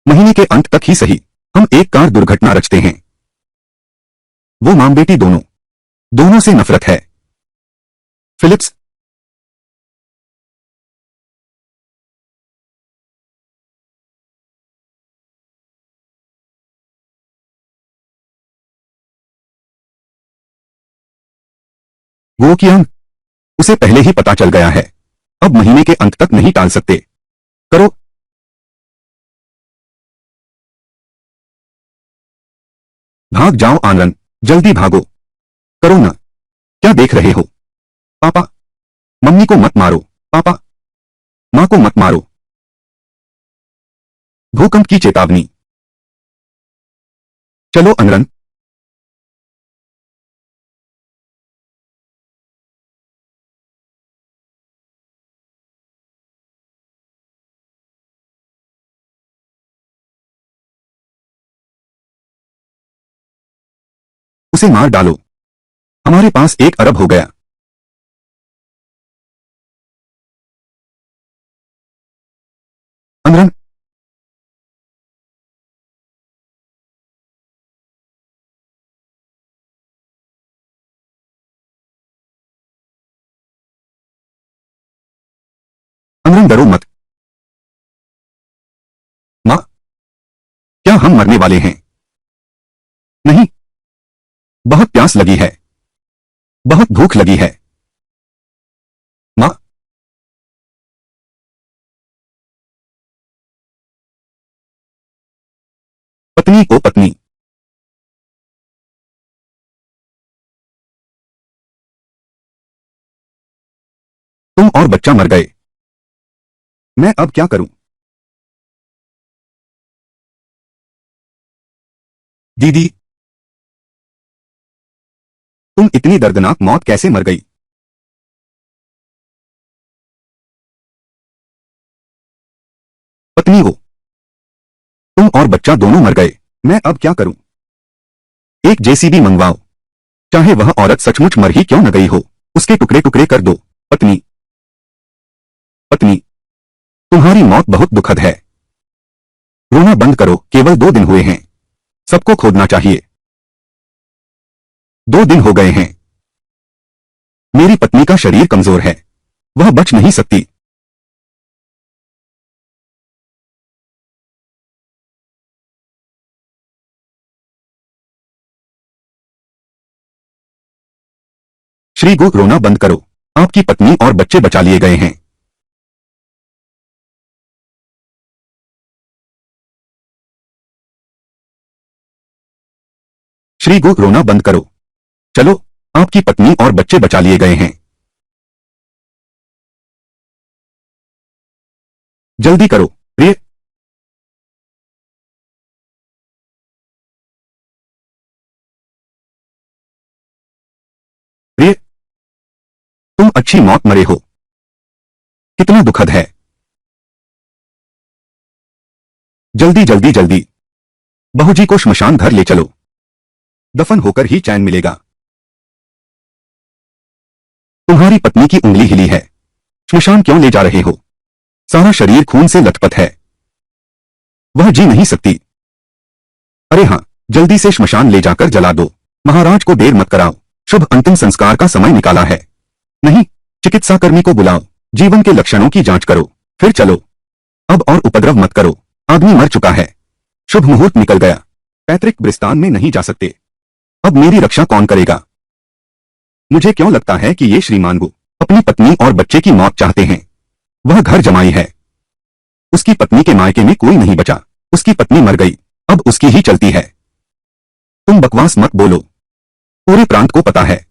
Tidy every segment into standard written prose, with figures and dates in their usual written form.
महीने के अंत तक ही सही, हम एक कार दुर्घटना रचते हैं। वो मां बेटी दोनों दोनों से नफरत है। फिलिप्स। वो कियांग, उसे पहले ही पता चल गया है। अब महीने के अंत तक नहीं टाल सकते। करो। भाग जाओ आनरन, जल्दी भागो। करो ना। क्या देख रहे हो? पापा। मम्मी को मत मारो। पापा। मां को मत मारो। भूकंप की चेतावनी। चलो अनरन। उसे मार डालो। हमारे पास 1 अरब हो गया। अनरन। अनरन डरो मत। मां। क्या हम मरने वाले हैं? नहीं। बहुत प्यास लगी है। बहुत भूख लगी है। मां। पत्नी को पत्नी। तुम और बच्चा मर गए। मैं अब क्या करूं? दीदी। तुम इतनी दर्दनाक मौत कैसे मर गई? पत्नी हो। तुम और बच्चा दोनों मर गए। मैं अब क्या करूं? एक जेसीबी मंगवाओ। चाहे वह औरत सचमुच मर ही क्यों न गई हो, उसके टुकड़े टुकड़े कर दो। पत्नी। पत्नी। तुम्हारी मौत बहुत दुखद है। रोना बंद करो, केवल 2 दिन हुए हैं। सबको खोदना चाहिए। 2 दिन हो गए हैं। मेरी पत्नी का शरीर कमजोर है। वह बच नहीं सकती। श्री गु, रोना बंद करो। आपकी पत्नी और बच्चे बचा लिए गए हैं। श्री गु, रोना बंद करो। चलो। आपकी पत्नी और बच्चे बचा लिए गए हैं। जल्दी करो। प्रिय। प्रिय। तुम अच्छी मौत मरे हो। कितना दुखद है। जल्दी जल्दी जल्दी। बहूजी को श्मशान घर ले चलो। दफन होकर ही चैन मिलेगा। तुम्हारी पत्नी की उंगली हिली है। श्मशान क्यों ले जा रहे हो? सारा शरीर खून से लथपथ है। वह जी नहीं सकती। अरे हाँ, जल्दी से श्मशान ले जाकर जला दो। महाराज को देर मत कराओ। शुभ अंतिम संस्कार का समय निकाला है। नहीं। चिकित्साकर्मी को बुलाओ। जीवन के लक्षणों की जांच करो। फिर चलो। अब और उपद्रव मत करो। आदमी मर चुका है। शुभ मुहूर्त निकल गया। पैतृक ब्रिस्तान में नहीं जा सकते। अब मेरी रक्षा कौन करेगा? मुझे क्यों लगता है कि ये श्रीमान गु अपनी पत्नी और बच्चे की मौत चाहते हैं। वह घर जमाई है। उसकी पत्नी के मायके में कोई नहीं बचा। उसकी पत्नी मर गई। अब उसकी ही चलती है। तुम बकवास मत बोलो। पूरे प्रांत को पता है।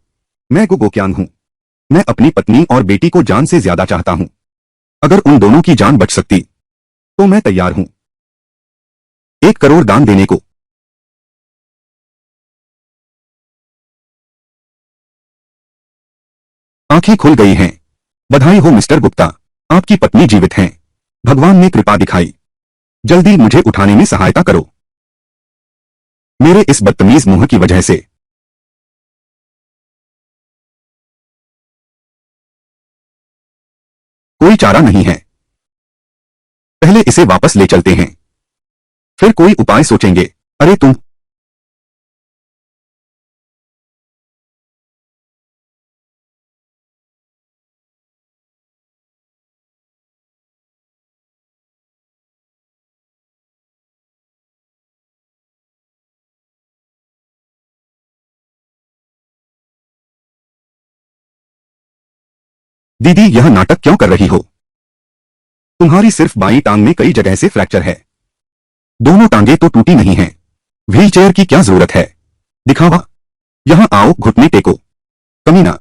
मैं गु गोक्यांग हूं। मैं अपनी पत्नी और बेटी को जान से ज्यादा चाहता हूं। अगर उन दोनों की जान बच सकती तो मैं तैयार हूं 1 करोड़ दान देने को। आंखें खुल गई हैं। बधाई हो मिस्टर गुप्ता। आपकी पत्नी जीवित हैं। भगवान ने कृपा दिखाई। जल्दी मुझे उठाने में सहायता करो। मेरे इस बदतमीज मुंह की वजह से। कोई चारा नहीं है। पहले इसे वापस ले चलते हैं। फिर कोई उपाय सोचेंगे। अरे तुम। दीदी यह नाटक क्यों कर रही हो? तुम्हारी सिर्फ बाईं टांग में कई जगह से फ्रैक्चर है। दोनों टांगे तो टूटी नहीं हैं। व्हीलचेयर की क्या जरूरत है? दिखावा। यहां आओ, घुटने टेको। कमीना।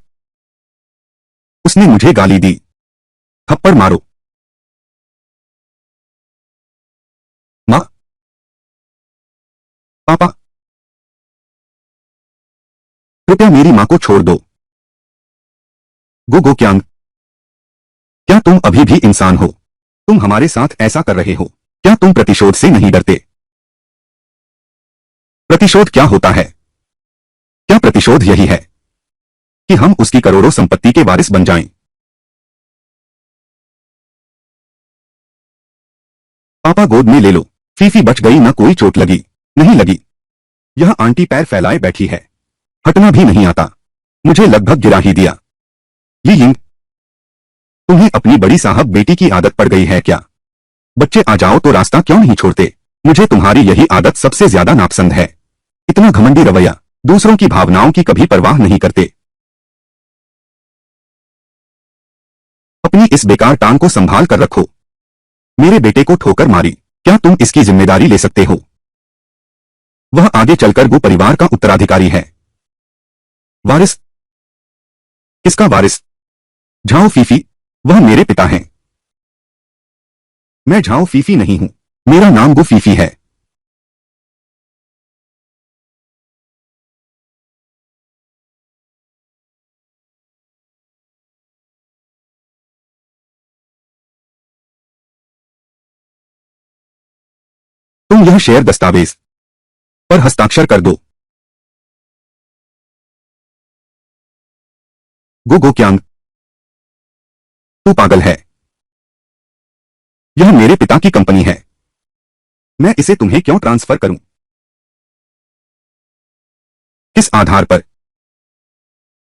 उसने मुझे गाली दी। थप्पड़ मारो। माँ। पापा। कृपया मेरी माँ को छोड़ दो। गो क्यांग। क्या तुम अभी भी इंसान हो? तुम हमारे साथ ऐसा कर रहे हो? क्या तुम प्रतिशोध से नहीं डरते? प्रतिशोध क्या होता है? क्या प्रतिशोध यही है कि हम उसकी करोड़ों संपत्ति के वारिस बन जाएं? पापा गोद में ले लो। फीफी बच गई ना, कोई चोट लगी? नहीं लगी। यह आंटी पैर फैलाए बैठी है। हटना भी नहीं आता। मुझे लगभग गिरा ही दिया। ये यिंग। तुम्हें अपनी बड़ी साहब बेटी की आदत पड़ गई है क्या? बच्चे आ जाओ तो रास्ता क्यों नहीं छोड़ते? मुझे तुम्हारी यही आदत सबसे ज्यादा नापसंद है। इतना घमंडी रवैया। दूसरों की भावनाओं की कभी परवाह नहीं करते। अपनी इस बेकार टांग को संभाल कर रखो। मेरे बेटे को ठोकर मारी। क्या तुम इसकी जिम्मेदारी ले सकते हो? वह आगे चलकर गु परिवार का उत्तराधिकारी है। वारिस? किसका वारिस? Zhao Phi Phi. वह मेरे पिता हैं। मैं झाओ फीफी नहीं हूं। मेरा नाम गु फीफी है। तुम यह शेयर दस्तावेज पर हस्ताक्षर कर दो। गो क्यांग। तू पागल है। यह मेरे पिता की कंपनी है। मैं इसे तुम्हें क्यों ट्रांसफर करूं? किस आधार पर?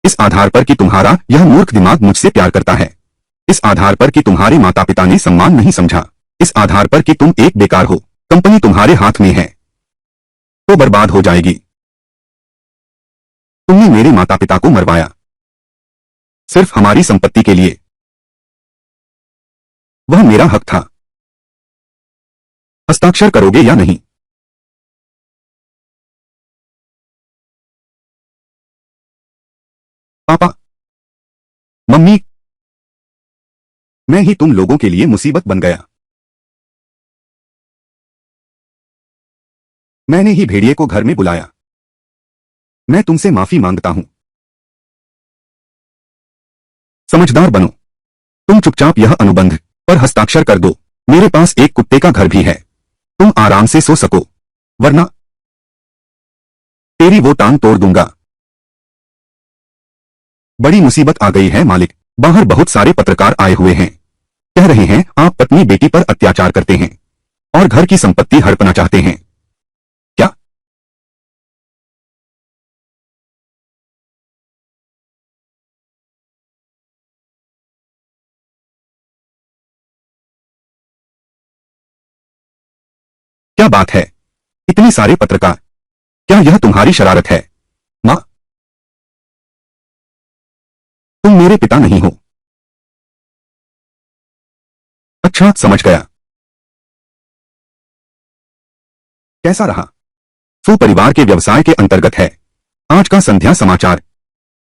इस आधार पर कि तुम्हारा यह मूर्ख दिमाग मुझसे प्यार करता है। इस आधार पर कि तुम्हारे माता पिता ने सम्मान नहीं समझा। इस आधार पर कि तुम एक बेकार हो। कंपनी तुम्हारे हाथ में है तो बर्बाद हो जाएगी। तुमने मेरे माता पिता को मरवाया सिर्फ हमारी संपत्ति के लिए। वह मेरा हक था। हस्ताक्षर करोगे या नहीं? पापा। मम्मी। मैं ही तुम लोगों के लिए मुसीबत बन गया। मैंने ही भेड़िए को घर में बुलाया। मैं तुमसे माफी मांगता हूं। समझदार बनो। तुम चुपचाप यह अनुबंध पर हस्ताक्षर कर दो। मेरे पास एक कुत्ते का घर भी है। तुम आराम से सो सको। वरना तेरी वो टांग तोड़ दूंगा। बड़ी मुसीबत आ गई है मालिक। बाहर बहुत सारे पत्रकार आए हुए हैं। कह रहे हैं आप पत्नी बेटी पर अत्याचार करते हैं और घर की संपत्ति हड़पना चाहते हैं। क्या? क्या बात है? इतने सारे पत्रकार। क्या यह तुम्हारी शरारत है? मां। तुम मेरे पिता नहीं हो। अच्छा, समझ गया। कैसा रहा? फू परिवार के व्यवसाय के अंतर्गत है आज का संध्या समाचार।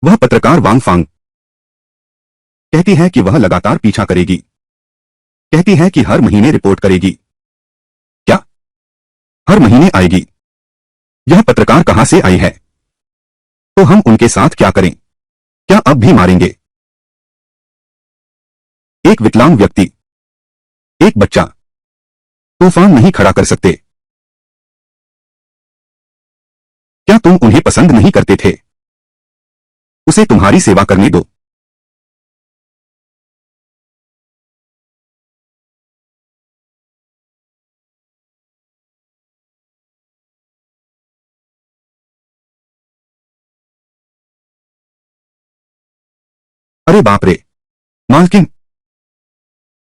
वह पत्रकार वांग फांग कहती है कि वह लगातार पीछा करेगी। कहती है कि हर महीने रिपोर्ट करेगी। क्या? हर महीने आएगी? यह पत्रकार कहां से आई है? तो हम उनके साथ क्या करें? क्या अब भी मारेंगे? एक विकलांग व्यक्ति, एक बच्चा, तूफान नहीं खड़ा कर सकते। क्या तुम उन्हें पसंद नहीं करते थे? उसे तुम्हारी सेवा करने दो। अरे बाप रे, मालकिन,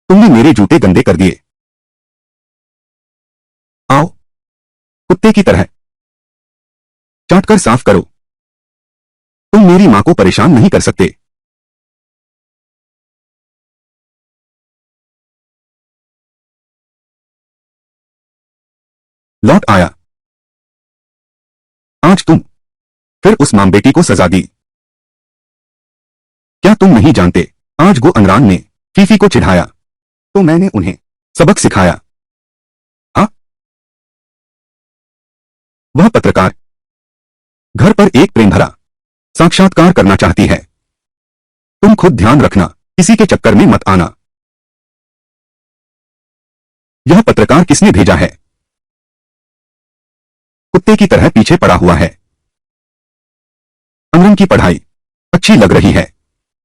तुमने मेरे जूते गंदे कर दिए। आओ, कुत्ते की तरह चाट कर साफ करो। तुम मेरी मां को परेशान नहीं कर सकते। लौट आया। आज तुम फिर उस मां बेटी को सजा दी। क्या तुम नहीं जानते, आज गो अनरान ने फीफी को चिढ़ाया तो मैंने उन्हें सबक सिखाया। हाँ, वह पत्रकार घर पर एक प्रेम भरा साक्षात्कार करना चाहती है। तुम खुद ध्यान रखना, किसी के चक्कर में मत आना। यह पत्रकार किसने भेजा है? कुत्ते की तरह पीछे पड़ा हुआ है। अनरन की पढ़ाई अच्छी लग रही है,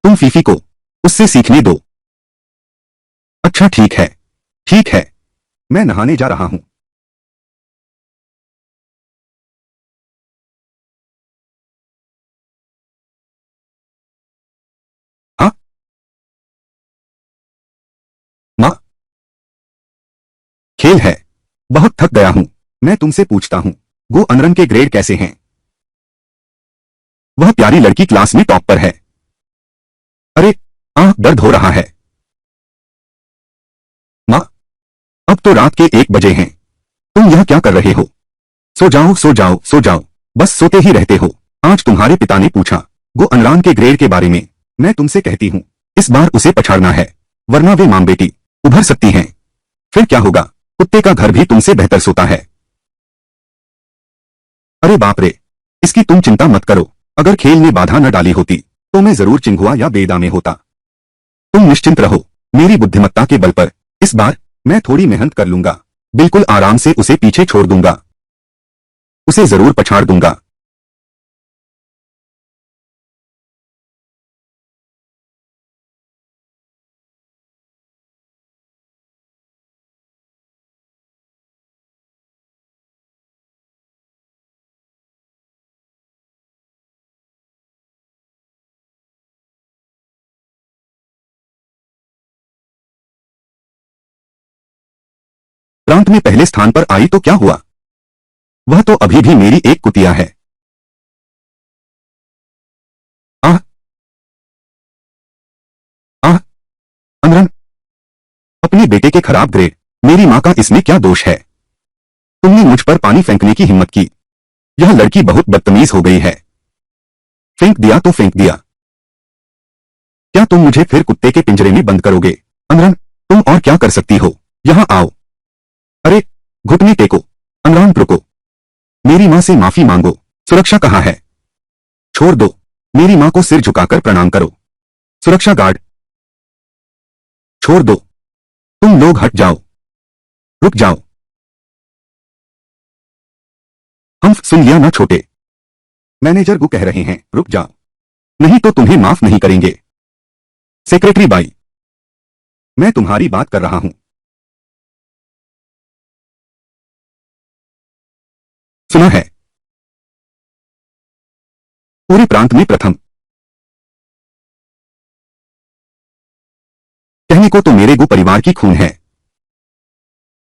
तुम फीफी को उससे सीखने दो। अच्छा ठीक है, ठीक है, मैं नहाने जा रहा हूं। हाँ मां, खेल है, बहुत थक गया हूं। मैं तुमसे पूछता हूं, गो अनरन के ग्रेड कैसे हैं? वह प्यारी लड़की क्लास में टॉप पर है। अरे, आंख दर्द हो रहा है। मां, अब तो रात के 1 बजे हैं। तुम यह क्या कर रहे हो? सो जाओ सो जाओ सो जाओ, बस सोते ही रहते हो। आज तुम्हारे पिता ने पूछा गो अनरान के ग्रेड के बारे में। मैं तुमसे कहती हूं, इस बार उसे पछाड़ना है, वरना वे मां बेटी उभर सकती हैं। फिर क्या होगा? कुत्ते का घर भी तुमसे बेहतर सोता है। अरे बाप रे, इसकी तुम चिंता मत करो। अगर खेल ने बाधा न डाली होती तो मैं जरूर चिंगुआ या बेदा में होता। तुम निश्चिंत रहो, मेरी बुद्धिमत्ता के बल पर इस बार मैं थोड़ी मेहनत कर लूंगा। बिल्कुल आराम से उसे पीछे छोड़ दूंगा, उसे जरूर पछाड़ दूंगा। प्रांत में पहले स्थान पर आई तो क्या हुआ? वह तो अभी भी मेरी एक कुतिया है। आह, आह, अनरन, अपने बेटे के खराब ग्रेड, मेरी मां का इसमें क्या दोष है? तुमने मुझ पर पानी फेंकने की हिम्मत की। यह लड़की बहुत बदतमीज हो गई है। फेंक दिया तो फेंक दिया। क्या तुम मुझे फिर कुत्ते के पिंजरे में बंद करोगे? अनरन, तुम और क्या कर सकती हो? यहां आओ। अरे, घुटने टेको। अनरन रुको, मेरी मां से माफी मांगो। सुरक्षा कहाँ है? छोड़ दो, मेरी मां को सिर झुकाकर प्रणाम करो। सुरक्षा गार्ड, छोड़ दो। तुम लोग हट जाओ, रुक जाओ। हम सुन लिया ना छोटे। मैनेजर गु कह रहे हैं रुक जाओ, नहीं तो तुम्हें माफ नहीं करेंगे। सेक्रेटरी बाई, मैं तुम्हारी बात कर रहा हूं। सुना है, पूरे प्रांत में प्रथम। कहने को तो मेरे गु परिवार की खून है।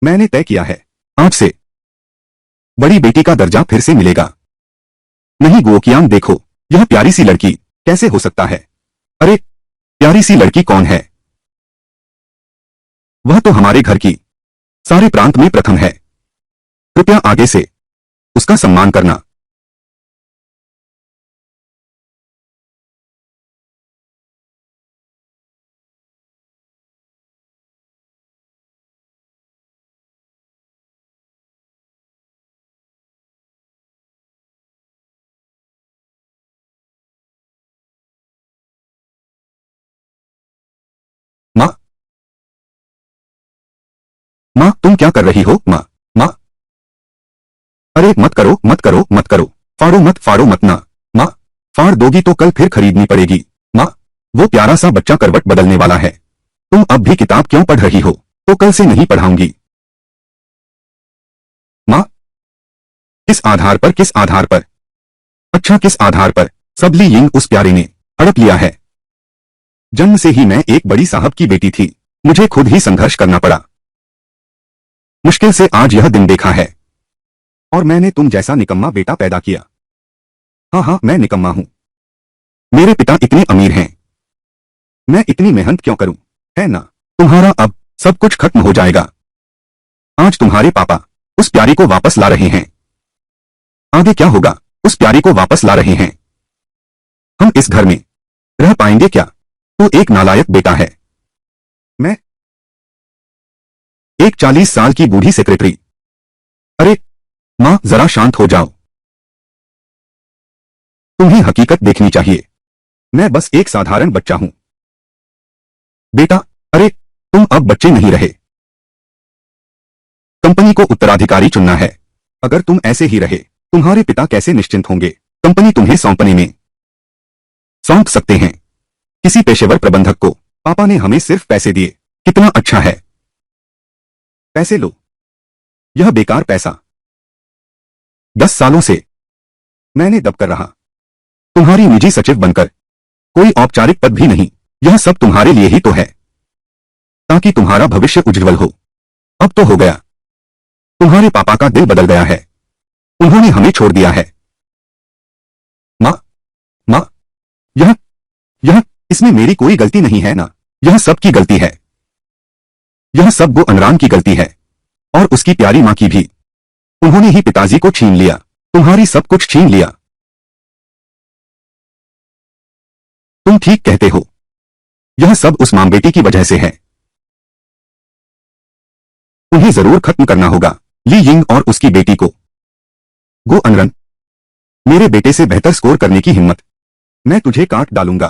मैंने तय किया है, आज से बड़ी बेटी का दर्जा फिर से मिलेगा। नहीं गुओकियांग, देखो यह प्यारी सी लड़की कैसे हो सकता है? अरे, प्यारी सी लड़की कौन है? वह तो हमारे घर की सारे प्रांत में प्रथम है। कृपया आगे से उसका सम्मान करना। मां, मां तुम क्या कर रही हो? मां, मां, अरे मत करो मत करो मत करो, फाड़ो मत ना। मां, फाड़ दोगी तो कल फिर खरीदनी पड़ेगी। मां, वो प्यारा सा बच्चा करवट बदलने वाला है। तुम अब भी किताब क्यों पढ़ रही हो? तो कल से नहीं पढ़ाऊंगी। मां, किस आधार पर, किस आधार पर? अच्छा, किस आधार पर? सब ली यिंग उस प्यारे ने हड़प लिया है। जन्म से ही मैं एक बड़ी साहब की बेटी थी। मुझे खुद ही संघर्ष करना पड़ा। मुश्किल से आज यह दिन देखा है। और मैंने तुम जैसा निकम्मा बेटा पैदा किया। हाँ, मैं निकम्मा हूं। मेरे पिता इतने अमीर हैं। मैं इतनी मेहनत क्यों करूं, है ना? तुम्हारा अब सब कुछ खत्म हो जाएगा। आज तुम्हारे पापा उस प्यारी को वापस ला रहे हैं। आगे क्या होगा? उस प्यारी को वापस ला रहे हैं। हम इस घर में रह पाएंगे क्या? तू एक नालायक बेटा है। मैं एक 40 साल की बूढ़ी सेक्रेटरी। अरे मां, जरा शांत हो जाओ। तुम्हें हकीकत देखनी चाहिए। मैं बस एक साधारण बच्चा हूं। बेटा, अरे तुम अब बच्चे नहीं रहे। कंपनी को उत्तराधिकारी चुनना है। अगर तुम ऐसे ही रहे, तुम्हारे पिता कैसे निश्चिंत होंगे? कंपनी तुम्हें सौंपने में सौंप सकते हैं किसी पेशेवर प्रबंधक को। पापा ने हमें सिर्फ पैसे दिए। कितना अच्छा है। पैसे लो। यह बेकार पैसा। 10 सालों से मैंने दबकर रहा, तुम्हारी निजी सचिव बनकर। कोई औपचारिक पद भी नहीं। यह सब तुम्हारे लिए ही तो है, ताकि तुम्हारा भविष्य उज्जवल हो। अब तो हो गया। तुम्हारे पापा का दिल बदल गया है। उन्होंने हमें छोड़ दिया है। मां, यह इसमें मेरी कोई गलती नहीं है ना? यह सब की गलती है। यह सब वो अनरान की गलती है, और उसकी प्यारी मां की भी। उन्होंने ही पिताजी को छीन लिया, तुम्हारी सब कुछ छीन लिया। तुम ठीक कहते हो। यह सब उस मां बेटी की वजह से है। उन्हें जरूर खत्म करना होगा, ली यिंग और उसकी बेटी को। गो अनरन, मेरे बेटे से बेहतर स्कोर करने की हिम्मत, मैं तुझे काट डालूंगा।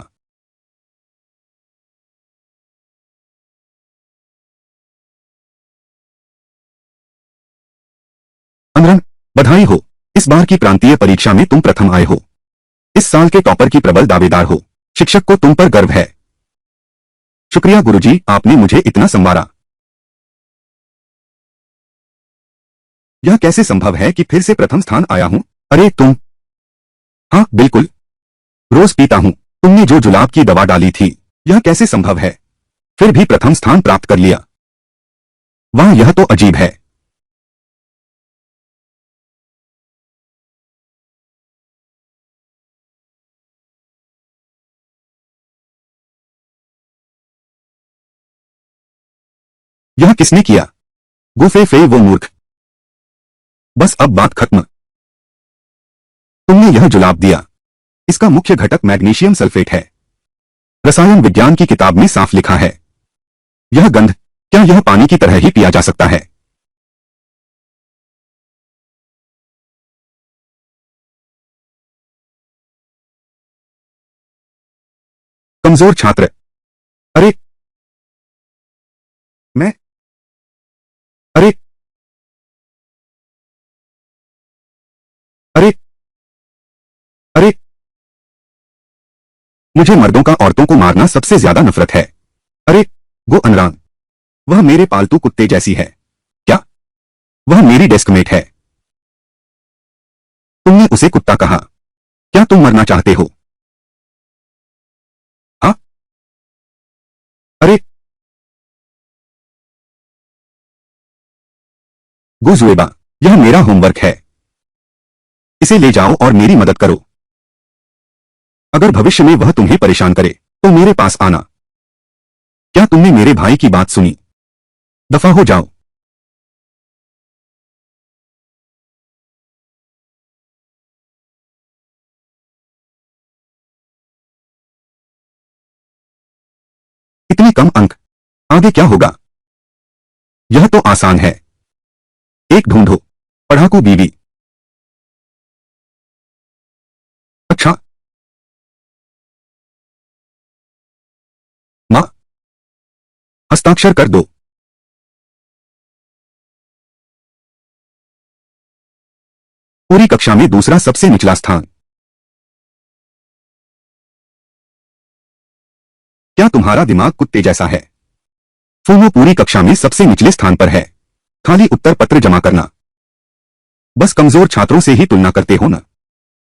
अनरन, बधाई हो। इस बार की प्रांतीय परीक्षा में तुम प्रथम आए हो। इस साल के टॉपर की प्रबल दावेदार हो। शिक्षक को तुम पर गर्व है। शुक्रिया गुरुजी, आपने मुझे इतना संवारा। यह कैसे संभव है कि फिर से प्रथम स्थान आया हूं? अरे तुम। हाँ बिल्कुल, रोज पीता हूं। तुमने जो जुलाब की दवा डाली थी, यह कैसे संभव है? फिर भी प्रथम स्थान प्राप्त कर लिया। वाह, यह तो अजीब है। यह किसने किया? गुफे फे, वो मूर्ख। बस अब बात खत्म। तुमने यह जुलाब दिया। इसका मुख्य घटक मैग्नीशियम सल्फेट है। रसायन विज्ञान की किताब में साफ लिखा है। यह गंध, क्या यह पानी की तरह ही पिया जा सकता है? कमजोर छात्र। अरे मैं अरे अरे अरे मुझे मर्दों का औरतों को मारना सबसे ज्यादा नफरत है। अरे वो अनरान, वह मेरे पालतू कुत्ते जैसी है। क्या? वह मेरी डेस्कमेट है। तुमने उसे कुत्ता कहा। क्या तुम मरना चाहते हो? हाँ? अरे गुजुएबा, यह मेरा होमवर्क है। इसे ले जाओ और मेरी मदद करो। अगर भविष्य में वह तुम्हें परेशान करे, तो मेरे पास आना। क्या तुमने मेरे भाई की बात सुनी? दफा हो जाओ। इतने कम अंक, आगे क्या होगा? यह तो आसान है। एक ढूंढो, पढ़ाकू बीवी। अच्छा। मां, हस्ताक्षर कर दो। पूरी कक्षा में दूसरा सबसे निचला स्थान। क्या तुम्हारा दिमाग कुत्ते जैसा है? फूमो पूरी कक्षा में सबसे निचले स्थान पर है। खाली उत्तर पत्र जमा करना। बस कमजोर छात्रों से ही तुलना करते हो ना?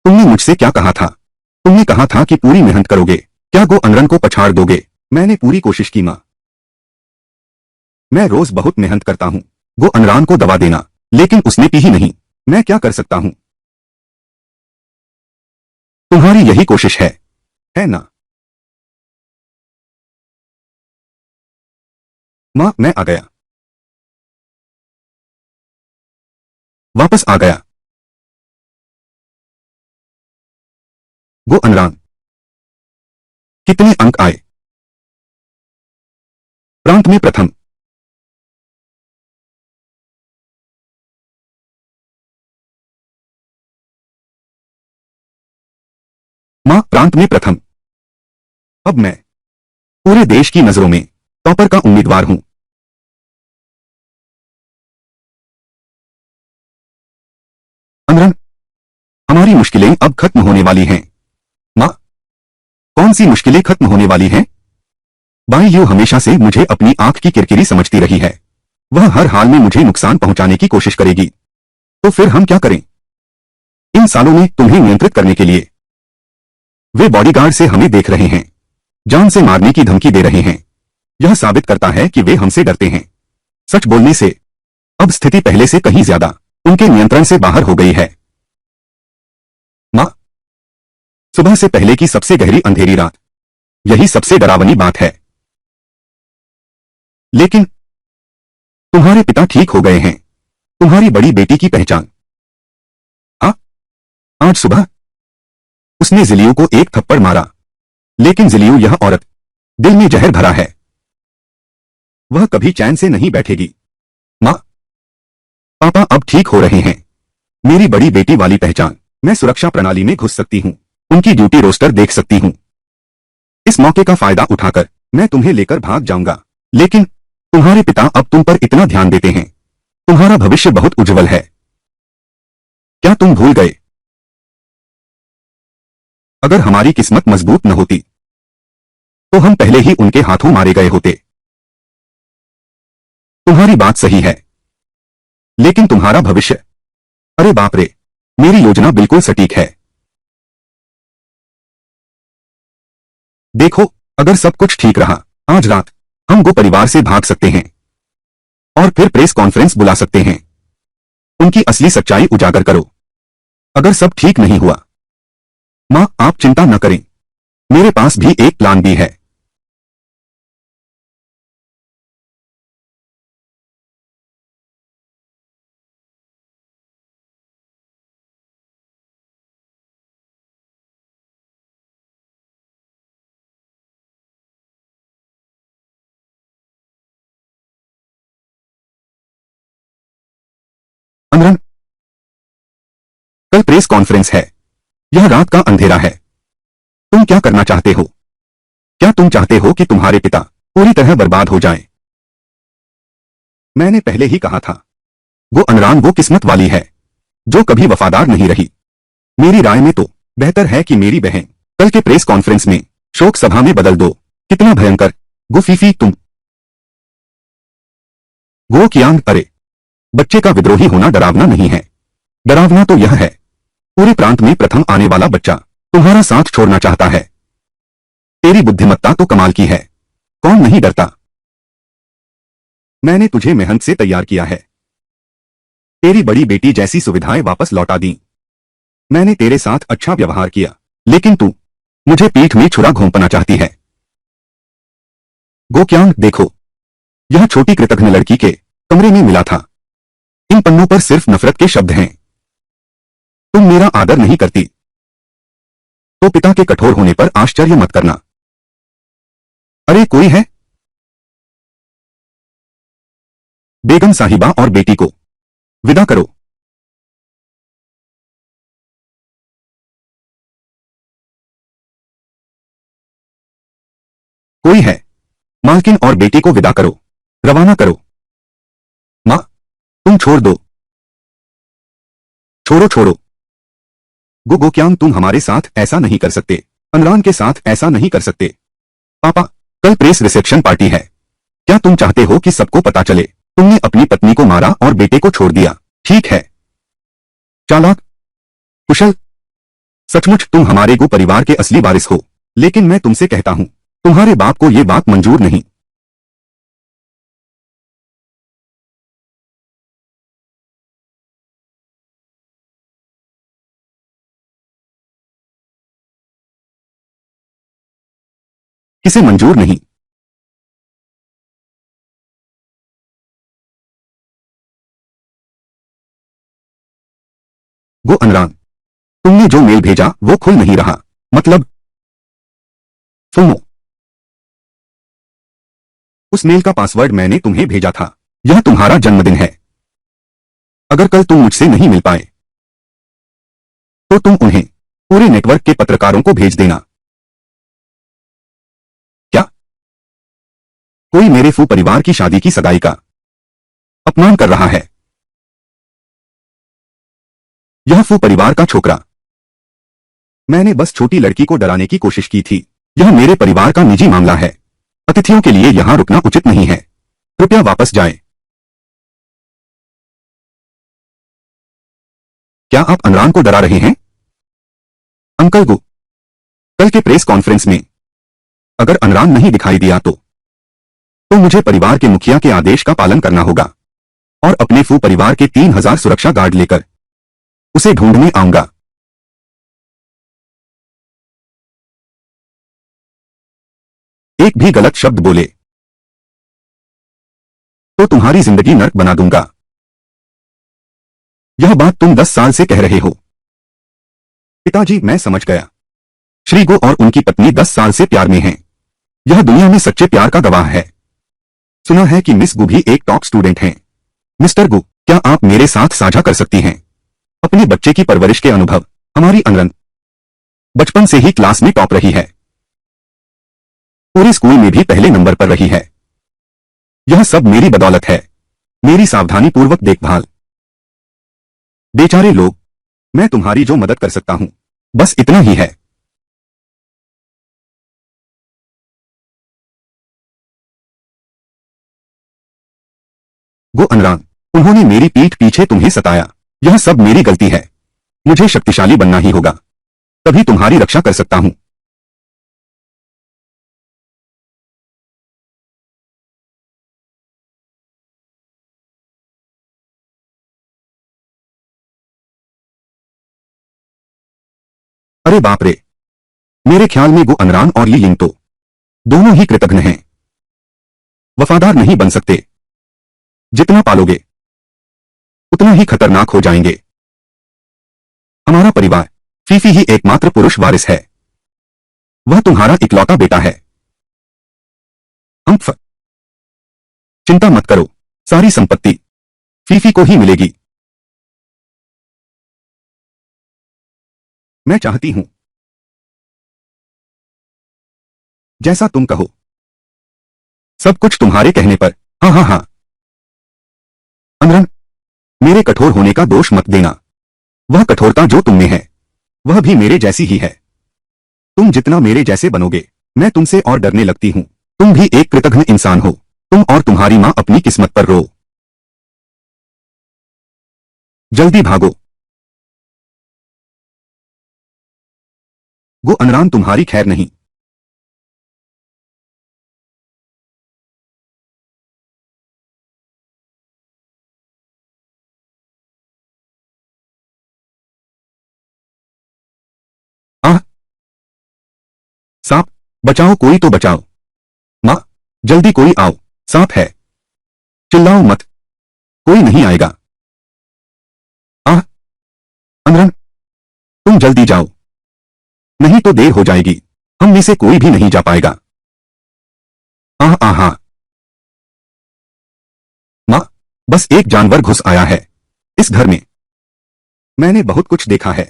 तुमने मुझसे क्या कहा था? तुमने कहा था कि पूरी मेहनत करोगे। क्या गो अनरन को पछाड़ दोगे? मैंने पूरी कोशिश की माँ। मैं रोज बहुत मेहनत करता हूँ वो अनरान को दवा देना, लेकिन उसने पी ही नहीं। मैं क्या कर सकता हूँ? तुम्हारी यही कोशिश है ना? माँ मैं आ गया, वापस आ गया। वो अनरान। कितने अंक आए? प्रांत में प्रथम। माँ प्रांत में प्रथम। अब मैं पूरे देश की नजरों में टॉपर का उम्मीदवार हूं। अनरन, हमारी मुश्किलें अब खत्म होने वाली हैं। माँ, कौन सी मुश्किलें खत्म होने वाली हैं? बाई यू हमेशा से मुझे अपनी आंख की किरकिरी समझती रही है। वह हर हाल में मुझे नुकसान पहुंचाने की कोशिश करेगी। तो फिर हम क्या करें? इन सालों में तुम्हें नियंत्रित करने के लिए वे बॉडीगार्ड से हमें देख रहे हैं, जान से मारने की धमकी दे रहे हैं। यह साबित करता है कि वे हमसे डरते हैं। सच बोलने से अब स्थिति पहले से कहीं ज्यादा उनके नियंत्रण से बाहर हो गई है। माँ, सुबह से पहले की सबसे गहरी अंधेरी रात, यही सबसे डरावनी बात है। लेकिन तुम्हारे पिता ठीक हो गए हैं। तुम्हारी बड़ी बेटी की पहचान। हाँ, आज सुबह उसने जिलियू को एक थप्पड़ मारा, लेकिन जिलियू यह औरत दिल में जहर भरा है। वह कभी चैन से नहीं बैठेगी। माँ, पापा अब ठीक हो रहे हैं। मेरी बड़ी बेटी वाली पहचान। मैं सुरक्षा प्रणाली में घुस सकती हूँ, उनकी ड्यूटी रोस्टर देख सकती हूँ। इस मौके का फायदा उठाकर मैं तुम्हें लेकर भाग जाऊंगा। लेकिन तुम्हारे पिता अब तुम पर इतना ध्यान देते हैं। तुम्हारा भविष्य बहुत उज्जवल है। क्या तुम भूल गए? अगर हमारी किस्मत मजबूत न होती तो हम पहले ही उनके हाथों मारे गए होते। तुम्हारी बात सही है, लेकिन तुम्हारा भविष्य, अरे बाप रे, मेरी योजना बिल्कुल सटीक है। देखो, अगर सब कुछ ठीक रहा, आज रात हम गो परिवार से भाग सकते हैं और फिर प्रेस कॉन्फ्रेंस बुला सकते हैं। उनकी असली सच्चाई उजागर करो। अगर सब ठीक नहीं हुआ, मां आप चिंता न करें, मेरे पास भी एक प्लान बी है। अनरन, कल प्रेस कॉन्फ्रेंस है। यह रात का अंधेरा है। तुम क्या करना चाहते हो? क्या तुम चाहते हो कि तुम्हारे पिता पूरी तरह बर्बाद हो जाएं? मैंने पहले ही कहा था, वो अनरान वो किस्मत वाली है जो कभी वफादार नहीं रही। मेरी राय में तो बेहतर है कि मेरी बहन कल के प्रेस कॉन्फ्रेंस में शोक सभा में बदल दो। कितना भयंकर गुफीफी तुम। वो कियांग, अरे, बच्चे का विद्रोही होना डरावना नहीं है। डरावना तो यह है, पूरे प्रांत में प्रथम आने वाला बच्चा तुम्हारा साथ छोड़ना चाहता है। तेरी बुद्धिमत्ता तो कमाल की है। कौन नहीं डरता? मैंने तुझे मेहनत से तैयार किया है। तेरी बड़ी बेटी जैसी सुविधाएं वापस लौटा दी। मैंने तेरे साथ अच्छा व्यवहार किया, लेकिन तू मुझे पीठ में छुरा घोंपना चाहती है। गोक्यांग देखो, यह छोटी कृतघ्न लड़की के कमरे में मिला था। इन पन्नों पर सिर्फ नफरत के शब्द हैं। तुम मेरा आदर नहीं करती तो पिता के कठोर होने पर आश्चर्य मत करना। अरे कोई है? बेगम साहिबा और बेटी को विदा करो। कोई है? मालकिन और बेटी को विदा करो, रवाना करो। मां, तुम छोड़ दो। छोड़ो छोड़ो। गोक्यांग तुम हमारे साथ ऐसा नहीं कर सकते। अनरान के साथ ऐसा नहीं कर सकते। पापा, कल प्रेस रिसेप्शन पार्टी है। क्या तुम चाहते हो कि सबको पता चले तुमने अपनी पत्नी को मारा और बेटे को छोड़ दिया? ठीक है, चालाक, कुशल, सचमुच तुम हमारे गो परिवार के असली वारिस हो। लेकिन मैं तुमसे कहता हूं, तुम्हारे बाप को ये बात मंजूर नहीं। किसे मंजूर नहीं? वो अनरान, तुमने जो मेल भेजा वो खुल नहीं रहा। मतलब सुनो, उस मेल का पासवर्ड मैंने तुम्हें भेजा था। यह तुम्हारा जन्मदिन है। अगर कल तुम मुझसे नहीं मिल पाए तो तुम उन्हें पूरे नेटवर्क के पत्रकारों को भेज देना। क्या कोई मेरे फू परिवार की शादी की सगाई का अपमान कर रहा है? यह फू परिवार का छोकरा। मैंने बस छोटी लड़की को डराने की कोशिश की थी। यह मेरे परिवार का निजी मामला है। अतिथियों के लिए यहां रुकना उचित नहीं है। कृपया वापस जाएं। क्या आप अनरान को डरा रहे हैं? अंकल गु, कल के प्रेस कॉन्फ्रेंस में अगर अनरान नहीं दिखाई दिया तो मुझे परिवार के मुखिया के आदेश का पालन करना होगा और अपने फू परिवार के 3000 सुरक्षा गार्ड लेकर उसे ढूंढने आऊंगा। एक भी गलत शब्द बोले तो तुम्हारी जिंदगी नर्क बना दूंगा। यह बात तुम 10 साल से कह रहे हो। पिताजी, मैं समझ गया। श्री गो और उनकी पत्नी 10 साल से प्यार में हैं। यह दुनिया में सच्चे प्यार का गवाह है। सुना है कि मिस गु भी एक टॉप स्टूडेंट हैं। मिस्टर गु, क्या आप मेरे साथ साझा कर सकती हैं अपने बच्चे की परवरिश के अनुभव? हमारी अनरन बचपन से ही क्लास में टॉप रही है। पूरे स्कूल में भी पहले नंबर पर रही है। यह सब मेरी बदौलत है, मेरी सावधानीपूर्वक देखभाल। बेचारे लोग, मैं तुम्हारी जो मदद कर सकता हूं बस इतना ही है। वो अनरान, उन्होंने मेरी पीठ पीछे तुम्हें सताया। यह सब मेरी गलती है। मुझे शक्तिशाली बनना ही होगा, तभी तुम्हारी रक्षा कर सकता हूं। अरे बाप रे, मेरे ख्याल में वो अनरान और ली यिंग तो दोनों ही कृतघ्न हैं। वफादार नहीं बन सकते। जितना पालोगे उतना ही खतरनाक हो जाएंगे। हमारा परिवार फीफी ही एकमात्र पुरुष वारिस है। वह तुम्हारा इकलौता बेटा है। हम चिंता मत करो, सारी संपत्ति फीफी को ही मिलेगी। मैं चाहती हूं जैसा तुम कहो। सब कुछ तुम्हारे कहने पर। हाँ हाँ हाँ। अनरन, मेरे कठोर होने का दोष मत देना। वह कठोरता जो तुम में है वह भी मेरे जैसी ही है। तुम जितना मेरे जैसे बनोगे मैं तुमसे और डरने लगती हूं। तुम भी एक कृतघ्न इंसान हो। तुम और तुम्हारी मां अपनी किस्मत पर रो। जल्दी भागो। वो अनरान तुम्हारी खैर नहीं। आह, सांप, बचाओ, कोई तो बचाओ। मां, जल्दी कोई आओ, सांप है। चिल्लाओ मत, कोई नहीं आएगा। आह, अनरन, तुम जल्दी जाओ, नहीं तो देर हो जाएगी। हम में से कोई भी नहीं जा पाएगा। आह आहा। मां, बस एक जानवर घुस आया है इस घर में। मैंने बहुत कुछ देखा है।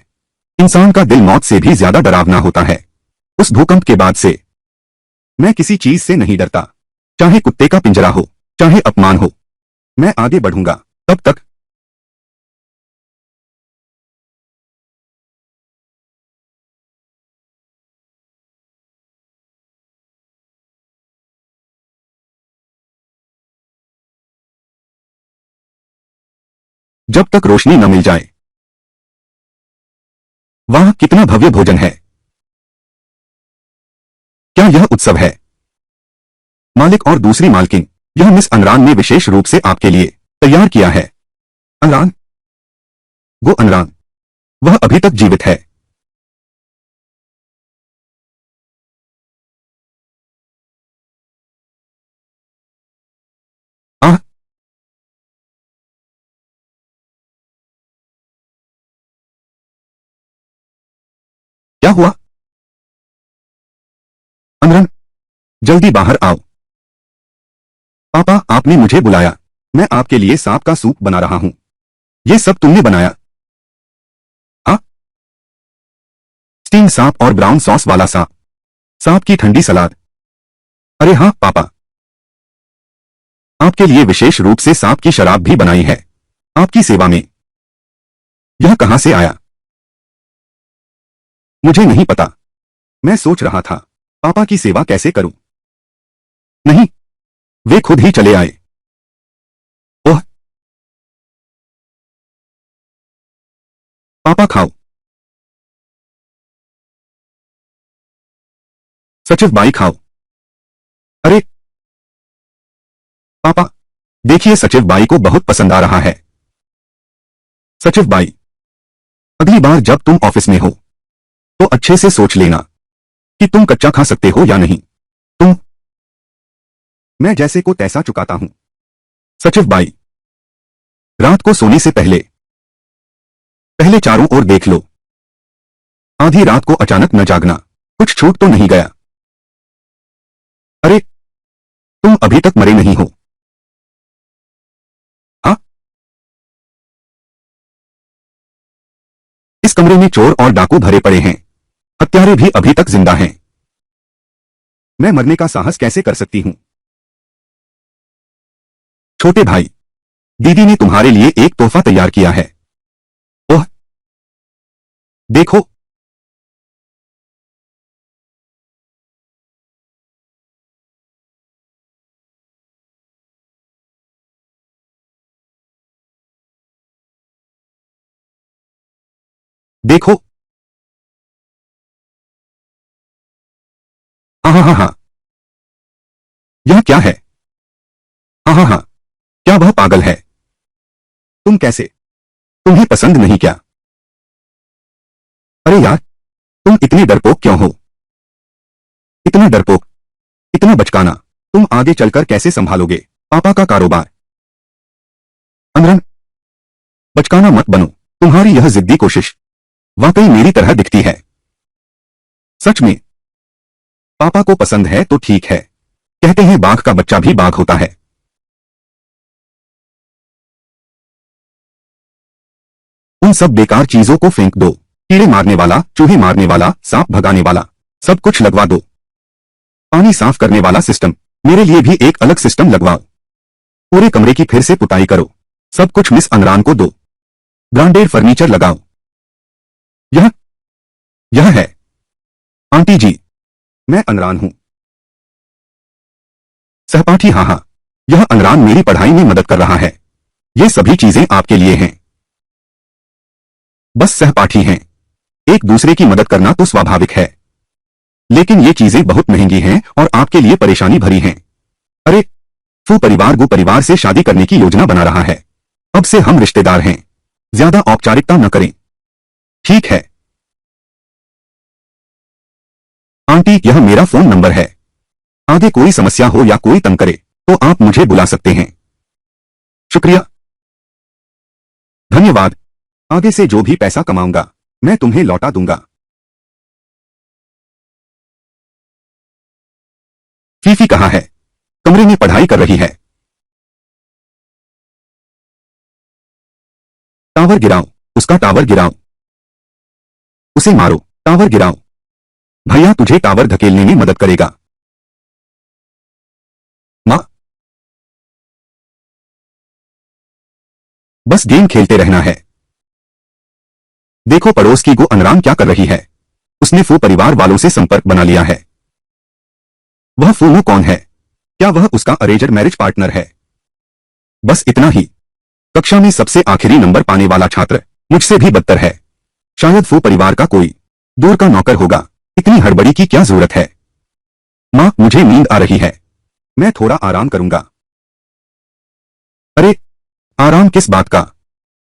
इंसान का दिल मौत से भी ज्यादा डरावना होता है। उस भूकंप के बाद से मैं किसी चीज से नहीं डरता। चाहे कुत्ते का पिंजरा हो, चाहे अपमान हो, मैं आगे बढ़ूंगा। तब तक जब तक रोशनी न मिल जाए। वाह, कितना भव्य भोजन है। क्या यह उत्सव है? मालिक और दूसरी मालकिन, यह मिस अनरान ने विशेष रूप से आपके लिए तैयार किया है। अनरान? वो अनरान, वह अभी तक जीवित है। आह! क्या हुआ? अनरन, जल्दी बाहर आओ। पापा, आपने मुझे बुलाया। मैं आपके लिए सांप का सूप बना रहा हूं। ये सब तुमने बनाया? हाँ? स्टीम सांप और ब्राउन सॉस वाला सांप। सांप की ठंडी सलाद। अरे हाँ पापा, आपके लिए विशेष रूप से सांप की शराब भी बनाई है। आपकी सेवा में। यह कहां से आया? मुझे नहीं पता। मैं सोच रहा था पापा की सेवा कैसे करूं। नहीं, वे खुद ही चले आए। ओह! पापा खाओ। सचिव बाई खाओ। अरे पापा, देखिए सचिव बाई को बहुत पसंद आ रहा है। सचिव बाई, अगली बार जब तुम ऑफिस में हो तो अच्छे से सोच लेना कि तुम कच्चा खा सकते हो या नहीं। तुम, मैं जैसे को तैसा चुकाता हूं। सचिव बाई, रात को सोने से पहले पहले चारों ओर देख लो। आधी रात को अचानक न जागना। कुछ छूट तो नहीं गया? अरे, तुम अभी तक मरे नहीं हो। हाँ? इस कमरे में चोर और डाकू भरे पड़े हैं। हत्यारे भी अभी तक जिंदा हैं। मैं मरने का साहस कैसे कर सकती हूं? छोटे भाई, दीदी ने तुम्हारे लिए एक तोहफा तैयार किया है। ओह! देखो। देखो। हाँ हाँ हाँ हाँ। यह क्या है? हाँ हाँ हाँ। क्या वह पागल है? तुम कैसे? तुम्हें पसंद नहीं क्या? अरे यार, तुम इतने डरपोक क्यों हो? इतना डरपोक, इतना बचकाना, तुम आगे चलकर कैसे संभालोगे पापा का कारोबार? अनरन, बचकाना मत बनो। तुम्हारी यह जिद्दी कोशिश वाकई मेरी तरह दिखती है। सच में पापा को पसंद है तो ठीक है। कहते हैं बाघ का बच्चा भी बाघ होता है। उन सब बेकार चीजों को फेंक दो। कीड़े मारने वाला, चूहे मारने वाला, सांप भगाने वाला, सब कुछ लगवा दो। पानी साफ करने वाला सिस्टम, मेरे लिए भी एक अलग सिस्टम लगवाओ। पूरे कमरे की फिर से पुताई करो। सब कुछ मिस अनरान को दो। ब्रांडेड फर्नीचर लगाओ। यह यह है। आंटी जी, मैं अनरान हूं। सहपाठी, हाँ हाँ, यह अनरान मेरी पढ़ाई में मदद कर रहा है। ये सभी चीजें आपके लिए हैं। बस सहपाठी हैं। एक दूसरे की मदद करना तो स्वाभाविक है, लेकिन ये चीजें बहुत महंगी हैं और आपके लिए परेशानी भरी हैं। अरे, फू परिवार गु परिवार से शादी करने की योजना बना रहा है। अब से हम रिश्तेदार हैं। ज्यादा औपचारिकता न करें। ठीक है आंटी, यह मेरा फोन नंबर है। आगे कोई समस्या हो या कोई तंग करे तो आप मुझे बुला सकते हैं। शुक्रिया। धन्यवाद। आगे से जो भी पैसा कमाऊंगा मैं तुम्हें लौटा दूंगा। फीफी कहाँ है? कमरे में पढ़ाई कर रही है। टावर गिराओ। उसका टावर गिराओ। उसे मारो। टावर गिराओ। भैया तुझे टावर धकेलने में मदद करेगा। माँ, बस गेम खेलते रहना है। देखो पड़ोस की गो अनरान क्या कर रही है। उसने फू परिवार वालों से संपर्क बना लिया है। वह फूनो कौन है? क्या वह उसका अरेंज्ड मैरिज पार्टनर है? बस इतना ही। कक्षा में सबसे आखिरी नंबर पाने वाला छात्र मुझसे भी बदतर है। शायद फू परिवार का कोई दूर का नौकर होगा। इतनी हड़बड़ी की क्या जरूरत है? माँ, मुझे नींद आ रही है। मैं थोड़ा आराम करूंगा। अरे, आराम किस बात का?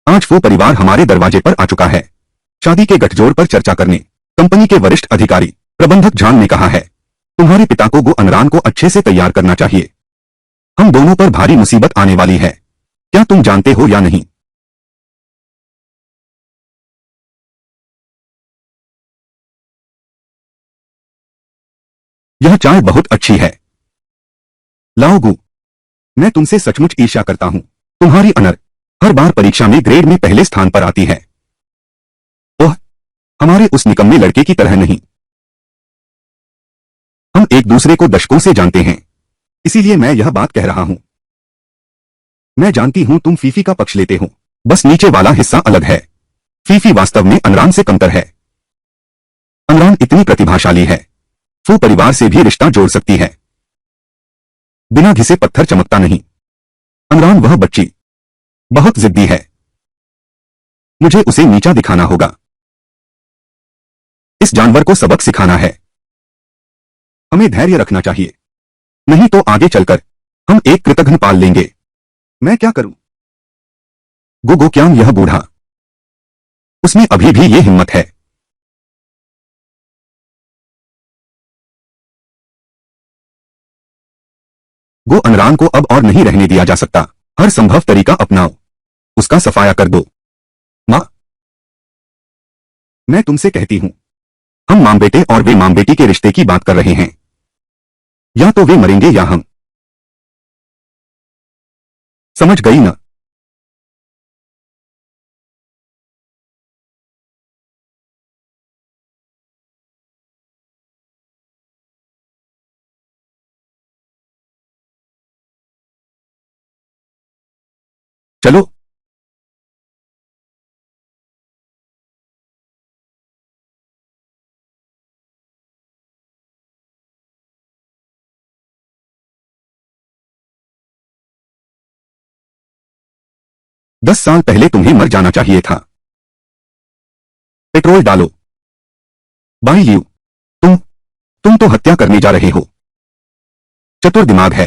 आज वो परिवार हमारे दरवाजे पर आ चुका है, शादी के गठजोड़ पर चर्चा करने। कंपनी के वरिष्ठ अधिकारी प्रबंधक झांग ने कहा है, तुम्हारे पिता को गो अनरान को अच्छे से तैयार करना चाहिए। हम दोनों पर भारी मुसीबत आने वाली है, क्या तुम जानते हो या नहीं? यह चाय बहुत अच्छी है। लाओ गु, मैं तुमसे सचमुच ईर्ष्या करता हूं। तुम्हारी अनर हर बार परीक्षा में ग्रेड में पहले स्थान पर आती है। ओह, हमारे उस निकम्मे लड़के की तरह नहीं। हम एक दूसरे को दशकों से जानते हैं, इसीलिए मैं यह बात कह रहा हूं। मैं जानती हूं तुम फीफी का पक्ष लेते हो, बस नीचे वाला हिस्सा अलग है। फीफी वास्तव में अनरान से कमतर है। अनरान इतनी प्रतिभाशाली है, वो परिवार से भी रिश्ता जोड़ सकती है। बिना घिसे पत्थर चमकता नहीं। अनरान वह बच्ची बहुत जिद्दी है। मुझे उसे नीचा दिखाना होगा। इस जानवर को सबक सिखाना है। हमें धैर्य रखना चाहिए, नहीं तो आगे चलकर हम एक कृतघ्न पाल लेंगे। मैं क्या करूं? गोगो क्याम यह बूढ़ा, उसमें अभी भी ये हिम्मत है। गो अनरान को अब और नहीं रहने दिया जा सकता। हर संभव तरीका अपनाओ, उसका सफाया कर दो। मां, मैं तुमसे कहती हूं, हम मां बेटे और वे मां बेटी के रिश्ते की बात कर रहे हैं। या तो वे मरेंगे या हम। समझ गई ना? चलो। 10 साल पहले तुम्हें मर जाना चाहिए था। पेट्रोल डालो। बाई लियू, तुम तो हत्या करने जा रहे हो। चतुर दिमाग है,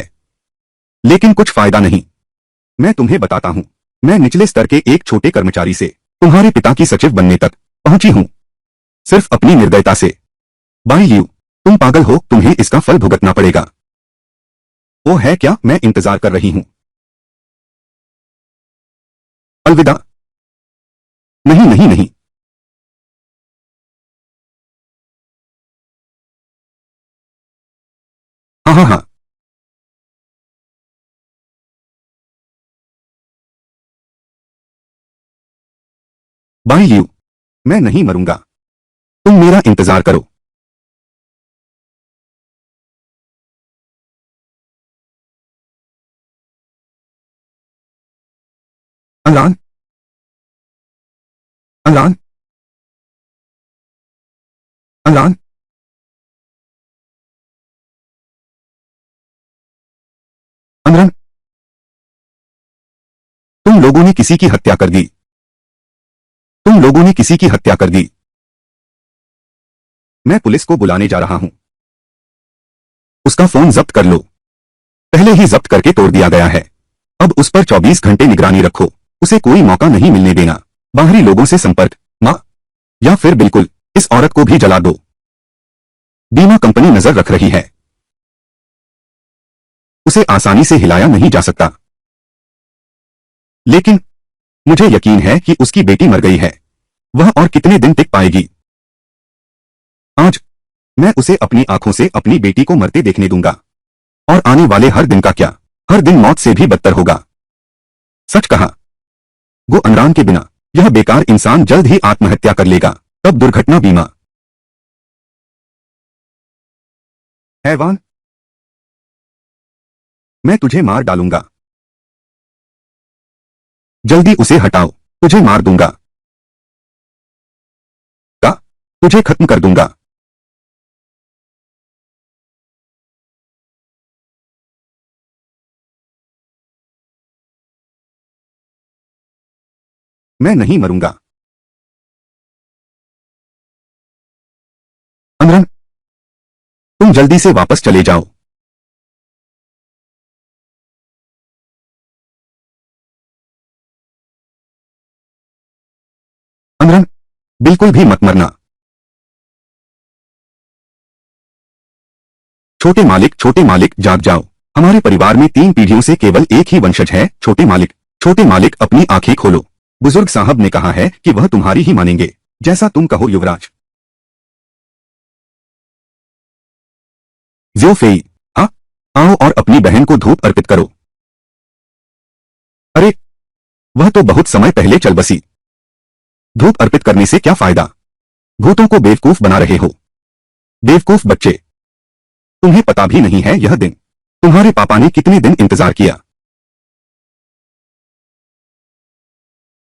लेकिन कुछ फायदा नहीं। मैं तुम्हें बताता हूं, मैं निचले स्तर के एक छोटे कर्मचारी से तुम्हारे पिता की सचिव बनने तक पहुंची हूं, सिर्फ अपनी निर्दयता से। बाई लियू, तुम पागल हो, तुम्हें इसका फल भुगतना पड़ेगा। वो है क्या? मैं इंतजार कर रही हूं। अलविदा। नहीं नहीं नहीं। हाँ हाँ हाँ। बाई लियू, मैं नहीं मरूंगा, तुम मेरा इंतजार करो। अनरान, अनरान, अनरान, अनरन, तुम लोगों ने किसी की हत्या कर दी। तुम लोगों ने किसी की हत्या कर दी। मैं पुलिस को बुलाने जा रहा हूं। उसका फोन जब्त कर लो। पहले ही जब्त करके तोड़ दिया गया है। अब उस पर 24 घंटे निगरानी रखो। उसे कोई मौका नहीं मिलने देना। बाहरी लोगों से संपर्क मां, या फिर बिल्कुल इस औरत को भी जला दो। बीमा कंपनी नजर रख रही है। उसे आसानी से हिलाया नहीं जा सकता। लेकिन मुझे यकीन है कि उसकी बेटी मर गई है। वह और कितने दिन टिक पाएगी? आज मैं उसे अपनी आंखों से अपनी बेटी को मरते देखने दूंगा। और आने वाले हर दिन का क्या, हर दिन मौत से भी बदतर होगा। सच कहा। गो अनरान के बिना यह बेकार इंसान जल्द ही आत्महत्या कर लेगा। तब दुर्घटना बीमा। हैवान, मैं तुझे मार डालूंगा। जल्दी उसे हटाओ, तुझे मार दूंगा। का, तुझे खत्म कर दूंगा। मैं नहीं मरूंगा। अनरन, तुम जल्दी से वापस चले जाओ। बिल्कुल भी मत मरना। छोटे मालिक जाग जाओ। हमारे परिवार में 3 पीढ़ियों से केवल एक ही वंशज है, छोटे मालिक अपनी आंखें खोलो। बुजुर्ग साहब ने कहा है कि वह तुम्हारी ही मानेंगे। जैसा तुम कहो युवराज। ज्यो फेई, हाँ, आओ और अपनी बहन को धूप अर्पित करो। अरे, वह तो बहुत समय पहले चल बसी। धूप अर्पित करने से क्या फायदा? भूतों को बेवकूफ बना रहे हो। बेवकूफ बच्चे, तुम्हें पता भी नहीं है यह दिन तुम्हारे पापा ने कितने दिन इंतजार किया।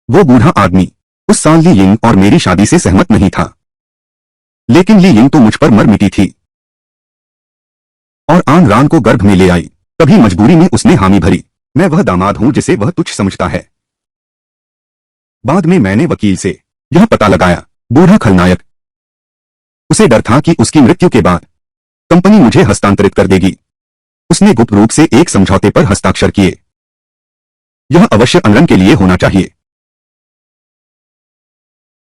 वो बूढ़ा आदमी उस साल ली यिंग और मेरी शादी से सहमत नहीं था, लेकिन ली यिंग तो मुझ पर मर मिटी थी और आन रान को गर्भ में ले आई। तभी मजबूरी में उसने हामी भरी। मैं वह दामाद हूं जिसे वह तुच्छ समझता है। बाद में मैंने वकील से यह पता लगाया, बूढ़ा खलनायक, उसे डर था कि उसकी मृत्यु के बाद कंपनी मुझे हस्तांतरित कर देगी। उसने गुप्त रूप से एक समझौते पर हस्ताक्षर किए। यह अवश्य अनरन के लिए होना चाहिए,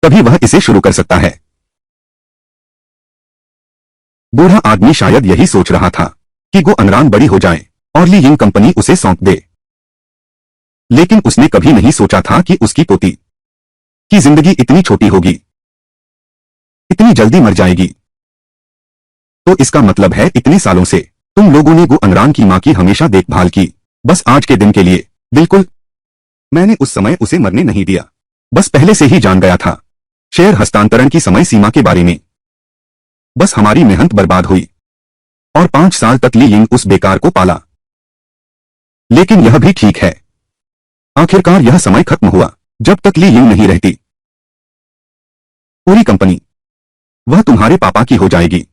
तभी वह इसे शुरू कर सकता है। बूढ़ा आदमी शायद यही सोच रहा था कि गो अनरान बड़ी हो जाए और ली यिंग कंपनी उसे सौंप दे, लेकिन उसने कभी नहीं सोचा था कि उसकी पोती की जिंदगी इतनी छोटी होगी, इतनी जल्दी मर जाएगी। तो इसका मतलब है इतने सालों से तुम लोगों ने गो अनरान की मां की हमेशा देखभाल की, बस आज के दिन के लिए। बिल्कुल, मैंने उस समय उसे मरने नहीं दिया, बस पहले से ही जान गया था शेयर हस्तांतरण की समय सीमा के बारे में। बस हमारी मेहनत बर्बाद हुई और 5 साल तक ली यिंग उस बेकार को पाला। लेकिन यह भी ठीक है, आखिरकार यह समय खत्म हुआ। जब तक ली यिंग नहीं रहती, पूरी कंपनी वह तुम्हारे पापा की हो जाएगी।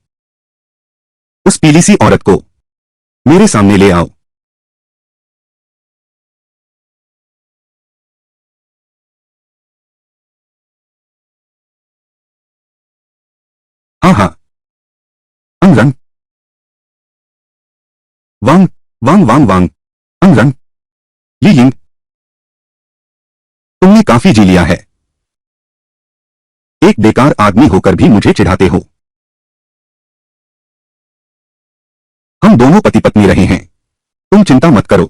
उस पीली सी औरत को मेरे सामने ले आओ। हाँ हाँ, अंगरंग, वांग वांग वांग वांग, अंगरंग, ली यिंग, तुमने काफी जी लिया है। एक बेकार आदमी होकर भी मुझे चिढ़ाते हो। हम दोनों पति पत्नी रहे हैं, तुम चिंता मत करो।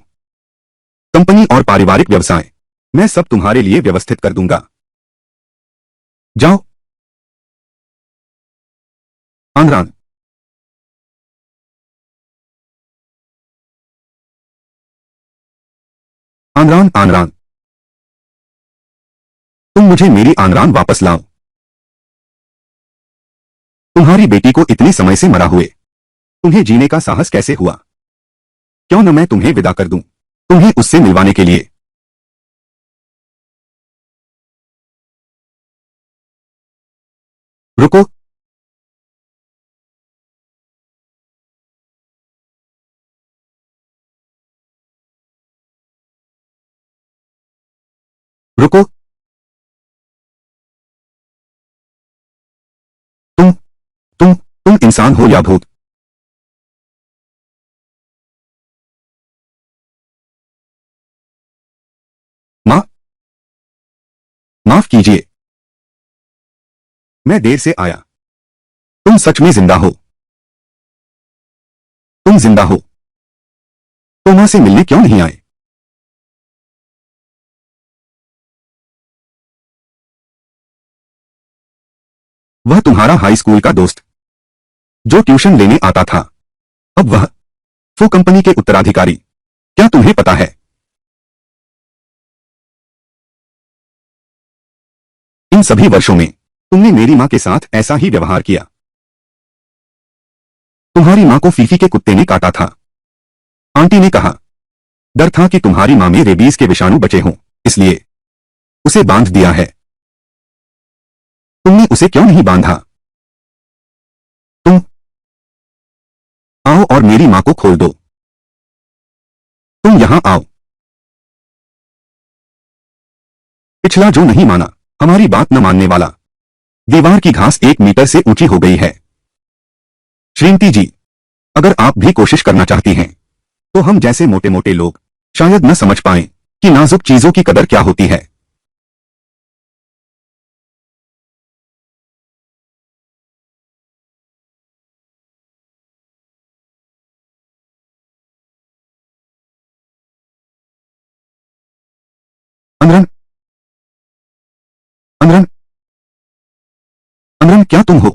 कंपनी और पारिवारिक व्यवसाय मैं सब तुम्हारे लिए व्यवस्थित कर दूंगा। जाओ। आनरान, आनरान, आनरान, तुम मुझे मेरी आनरान वापस लाओ। तुम्हारी बेटी को इतने समय से मरा हुए तुम्हें जीने का साहस कैसे हुआ? क्यों न मैं तुम्हें विदा कर दूं, तुम्हें उससे मिलवाने के लिए। रुको, रुको, तुम तुम इंसान हो या भूत? मां, माफ कीजिए, मैं देर से आया। तुम सच में जिंदा हो? तुम जिंदा हो तो मां से मिलने क्यों नहीं आए? वह तुम्हारा हाई स्कूल का दोस्त जो ट्यूशन लेने आता था, अब वह फू कंपनी के उत्तराधिकारी। क्या तुम्हें पता है, इन सभी वर्षों में तुमने मेरी मां के साथ ऐसा ही व्यवहार किया। तुम्हारी मां को फीफी के कुत्ते ने काटा था। आंटी ने कहा डर था कि तुम्हारी मां में रेबीज के विषाणु बचे हों, इसलिए उसे बांध दिया है। तुमने उसे क्यों नहीं बांधा? तुम आओ और मेरी मां को खोल दो। तुम यहां आओ। पिछला जो नहीं माना, हमारी बात न मानने वाला। दीवार की घास 1 मीटर से ऊंची हो गई है। श्रीमती जी, अगर आप भी कोशिश करना चाहती हैं, तो हम जैसे मोटे मोटे लोग शायद न समझ पाएं कि नाजुक चीजों की कदर क्या होती है। अनरन, क्या तुम हो?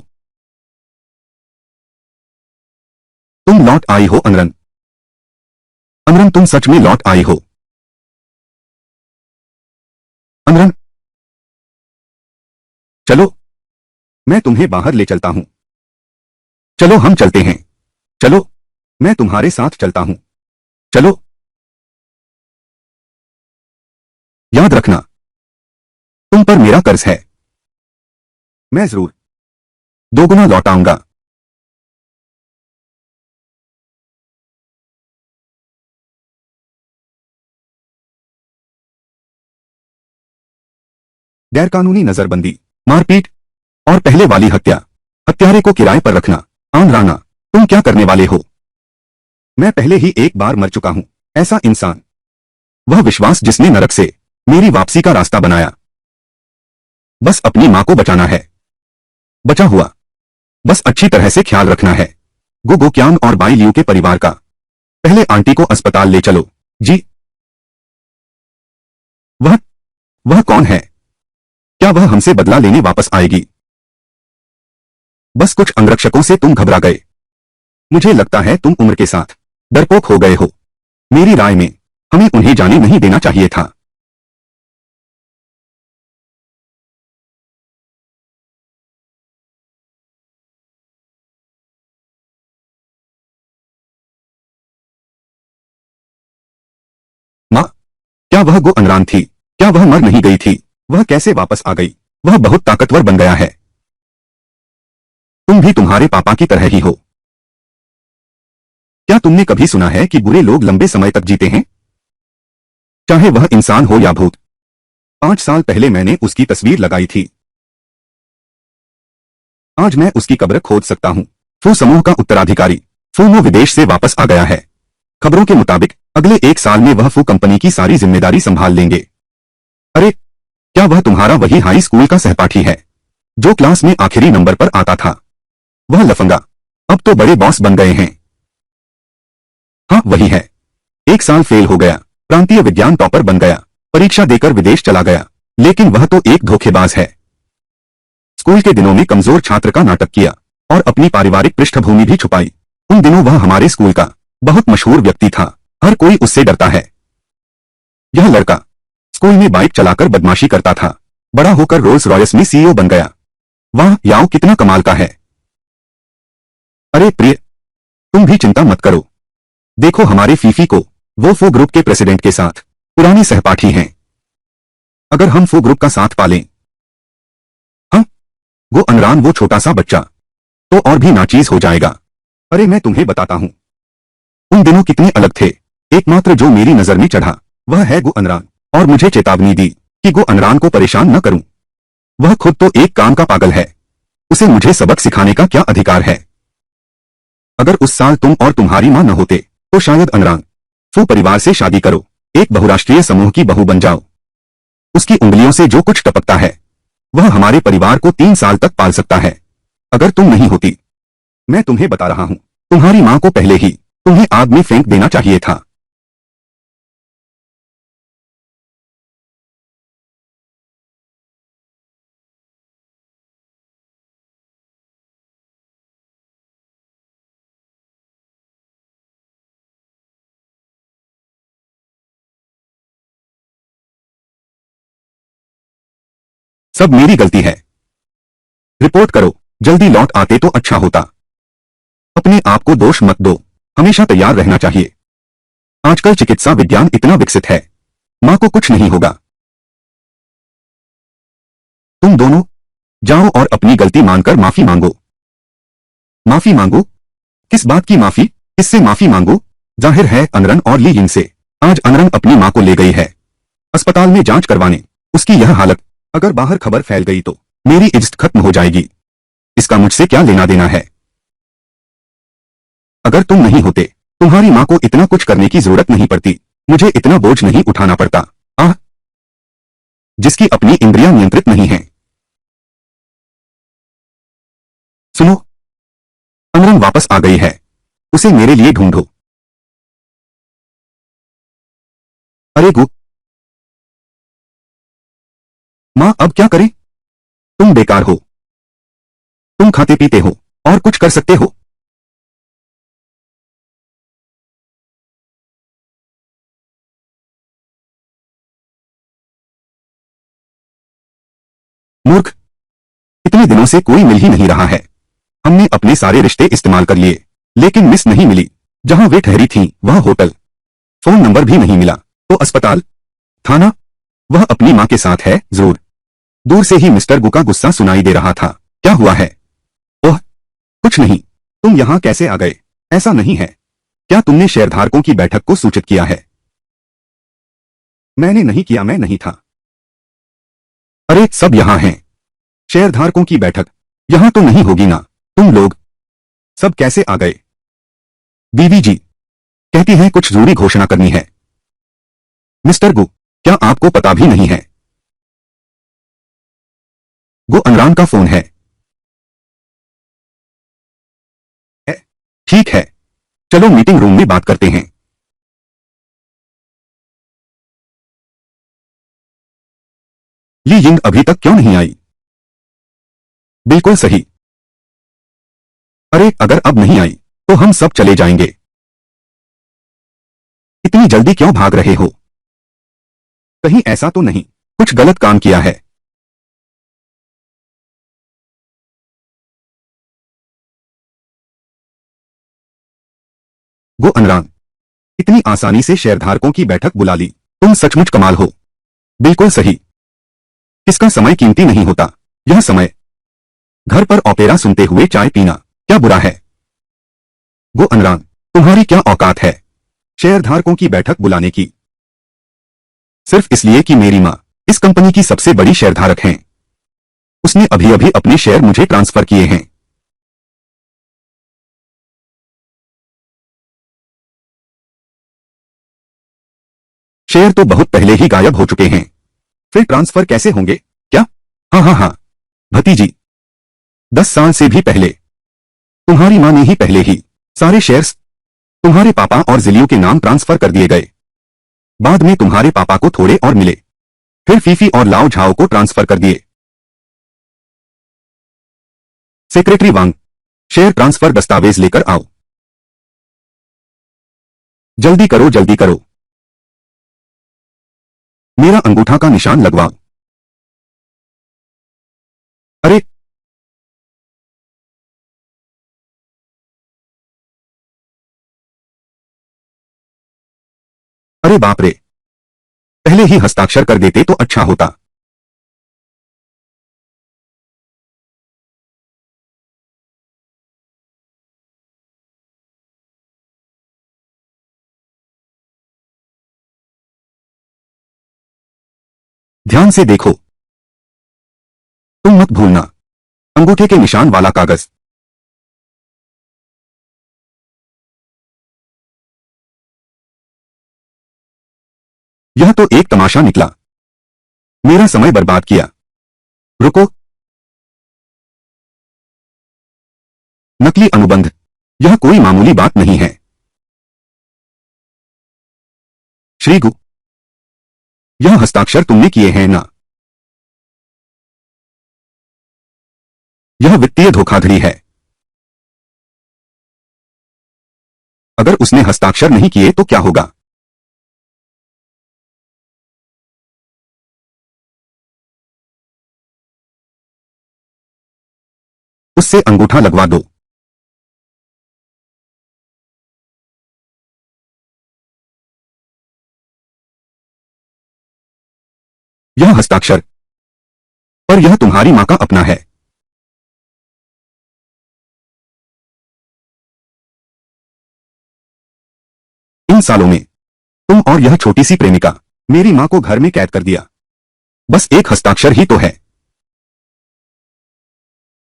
तुम लौट आई हो अनरन। अनरन, तुम सच में लौट आई हो? अनरन, चलो, मैं तुम्हें बाहर ले चलता हूं। चलो हम चलते हैं। चलो, मैं तुम्हारे साथ चलता हूं। चलो। याद रखना, तुम पर मेरा कर्ज है। मैं जरूर दोगुना लौटाऊंगा। गैरकानूनी नजरबंदी, मारपीट और पहले वाली हत्या, हत्यारे को किराए पर रखना। आन राना, तुम क्या करने वाले हो? मैं पहले ही एक बार मर चुका हूं। ऐसा इंसान, वह विश्वास जिसने नरक से मेरी वापसी का रास्ता बनाया। बस अपनी मां को बचाना है। बचा हुआ, बस अच्छी तरह से ख्याल रखना है। गो क्यांग और बाई लियू के परिवार का। पहले आंटी को अस्पताल ले चलो। जी। वह वह कौन है? क्या वह हमसे बदला लेने वापस आएगी? बस कुछ अंगरक्षकों से तुम घबरा गए। मुझे लगता है तुम उम्र के साथ डरपोक हो गए हो। मेरी राय में हमें उन्हें जाने नहीं देना चाहिए था। माँ, क्या वह गो अनरान थी? क्या वह मर नहीं गई थी? वह कैसे वापस आ गई? वह बहुत ताकतवर बन गया है। तुम भी तुम्हारे पापा की तरह ही हो। क्या तुमने कभी सुना है कि बुरे लोग लंबे समय तक जीते हैं? चाहे वह इंसान हो या भूत। 5 साल पहले मैंने उसकी तस्वीर लगाई थी। आज मैं उसकी कब्र खोद सकता हूँ। फू समूह का उत्तराधिकारी फूमो विदेश से वापस आ गया है। खबरों के मुताबिक अगले 1 साल में वह फू कंपनी की सारी जिम्मेदारी संभाल लेंगे। अरे, क्या वह तुम्हारा वही हाई स्कूल का सहपाठी है जो क्लास में आखिरी नंबर पर आता था? वह लफंगा अब तो बड़े बॉस बन गए हैं। हाँ, वही है। 1 साल फेल हो गया, प्रांतीय विज्ञान टॉपर बन गया, परीक्षा देकर विदेश चला गया, लेकिन वह तो एक धोखेबाज है। स्कूल के दिनों में कमजोर छात्र का नाटक किया और अपनी पारिवारिक पृष्ठभूमि भी छुपाई। उन दिनों वह हमारे स्कूल का बहुत मशहूर व्यक्ति था। हर कोई उससे डरता है। यह लड़का स्कूल में बाइक चलाकर बदमाशी करता था। बड़ा होकर रोल्स रॉयस में सीईओ बन गया। वाह याओ, कितना कमाल का है। अरे प्रिय, तुम भी चिंता मत करो। देखो हमारे फीफी को, वो फो ग्रुप के प्रेसिडेंट के साथ पुरानी सहपाठी हैं। अगर हम फो ग्रुप का साथ पालें, हम वो अनरान, वो छोटा सा बच्चा तो और भी नाचीज हो जाएगा। अरे मैं तुम्हें बताता हूं, उन दिनों कितने अलग थे। एकमात्र जो मेरी नजर में चढ़ा वह है गो अनरान, और मुझे चेतावनी दी कि गो अनरान को परेशान न करूं। वह खुद तो एक काम का पागल है। उसे मुझे सबक सिखाने का क्या अधिकार है? अगर उस साल तुम और तुम्हारी मां न होते तो शायद अनरान फू परिवार से शादी करो, एक बहुराष्ट्रीय समूह की बहू बन जाओ। उसकी उंगलियों से जो कुछ टपकता है वह हमारे परिवार को 3 साल तक पाल सकता है। अगर तुम नहीं होती, मैं तुम्हें बता रहा हूं, तुम्हारी मां को पहले ही तुम्हें आग में फेंक देना चाहिए था। सब मेरी गलती है। रिपोर्ट करो, जल्दी लौट आते तो अच्छा होता। अपने आप को दोष मत दो, हमेशा तैयार रहना चाहिए। आजकल चिकित्सा विज्ञान इतना विकसित है, मां को कुछ नहीं होगा। तुम दोनों जाओ और अपनी गलती मानकर माफी मांगो। माफी मांगो? किस बात की माफी? किससे माफी मांगो? जाहिर है अनरन और ली यिंग से। आज अनरन अपनी मां को ले गई है अस्पताल में जांच करवाने। उसकी यह हालत, अगर बाहर खबर फैल गई तो मेरी इज्जत खत्म हो जाएगी। इसका मुझसे क्या लेना देना है? अगर तुम नहीं होते, तुम्हारी मां को इतना कुछ करने की जरूरत नहीं पड़ती। मुझे इतना बोझ नहीं उठाना पड़ता। आह, जिसकी अपनी इंद्रियां नियंत्रित नहीं हैं। सुनो, अनरन वापस आ गई है। उसे मेरे लिए ढूंढो। अरे गु, मां अब क्या करे? तुम बेकार हो। तुम खाते पीते हो और कुछ कर सकते हो? मूर्ख, इतने दिनों से कोई मिल ही नहीं रहा है। हमने अपने सारे रिश्ते इस्तेमाल कर लिए, लेकिन मिस नहीं मिली। जहां वे ठहरी थीं वह होटल, फोन नंबर भी नहीं मिला। तो अस्पताल, थाना, वह अपनी मां के साथ है जरूर। दूर से ही मिस्टर गु का गुस्सा सुनाई दे रहा था। क्या हुआ है? ओह, कुछ नहीं। तुम यहां कैसे आ गए? ऐसा नहीं है। क्या तुमने शेयरधारकों की बैठक को सूचित किया है? मैंने नहीं किया, मैं नहीं था। अरे सब यहां हैं। शेयरधारकों की बैठक यहां तो नहीं होगी ना? तुम लोग सब कैसे आ गए? बीवी जी कहती हैं कुछ जरूरी घोषणा करनी है। मिस्टर गु, क्या आपको पता भी नहीं है? गु अनरान का फोन है। ए, ठीक है, चलो मीटिंग रूम में बात करते हैं। ली यिंग अभी तक क्यों नहीं आई? बिल्कुल सही। अरे अगर अब नहीं आई तो हम सब चले जाएंगे। इतनी जल्दी क्यों भाग रहे हो? कहीं ऐसा तो नहीं कुछ गलत काम किया है? गो अनरान, इतनी आसानी से शेयरधारकों की बैठक बुला ली। तुम सचमुच कमाल हो। बिल्कुल सही। किसका समय कीमती नहीं होता? यह समय घर पर ओपेरा सुनते हुए चाय पीना क्या बुरा है? गो अनरान, तुम्हारी क्या औकात है शेयरधारकों की बैठक बुलाने की? सिर्फ इसलिए कि मेरी मां इस कंपनी की सबसे बड़ी शेयरधारक हैं। उसने अभी अभी अपने शेयर मुझे ट्रांसफर किए हैं। शेयर तो बहुत पहले ही गायब हो चुके हैं। फिर ट्रांसफर कैसे होंगे? क्या? हाँ हाँ हाँ, भतीजी, 10 साल से भी पहले तुम्हारी मां ने ही पहले ही सारे शेयर्स तुम्हारे पापा और जिलियो के नाम ट्रांसफर कर दिए गए। बाद में तुम्हारे पापा को थोड़े और मिले, फिर फीफी और लाओ झाओ को ट्रांसफर कर दिए। सेक्रेटरी वांग, शेयर ट्रांसफर दस्तावेज लेकर आओ। जल्दी करो जल्दी करो। मेरा अंगूठा का निशान लगवाओ। अरे अरे बाप रे, पहले ही हस्ताक्षर कर देते तो अच्छा होता। ध्यान से देखो, तुम मत भूलना, अंगूठे के निशान वाला कागज। यह तो एक तमाशा निकला। मेरा समय बर्बाद किया। रुको, नकली अनुबंध, यह कोई मामूली बात नहीं है। श्रीगु, यह हस्ताक्षर तुमने किए हैं ना? यह वित्तीय धोखाधड़ी है। अगर उसने हस्ताक्षर नहीं किए तो क्या होगा? उससे अंगूठा लगवा दो। यह हस्ताक्षर, पर यह तुम्हारी मां का अपना है। इन सालों में तुम और यह छोटी सी प्रेमिका मेरी मां को घर में कैद कर दिया। बस एक हस्ताक्षर ही तो है।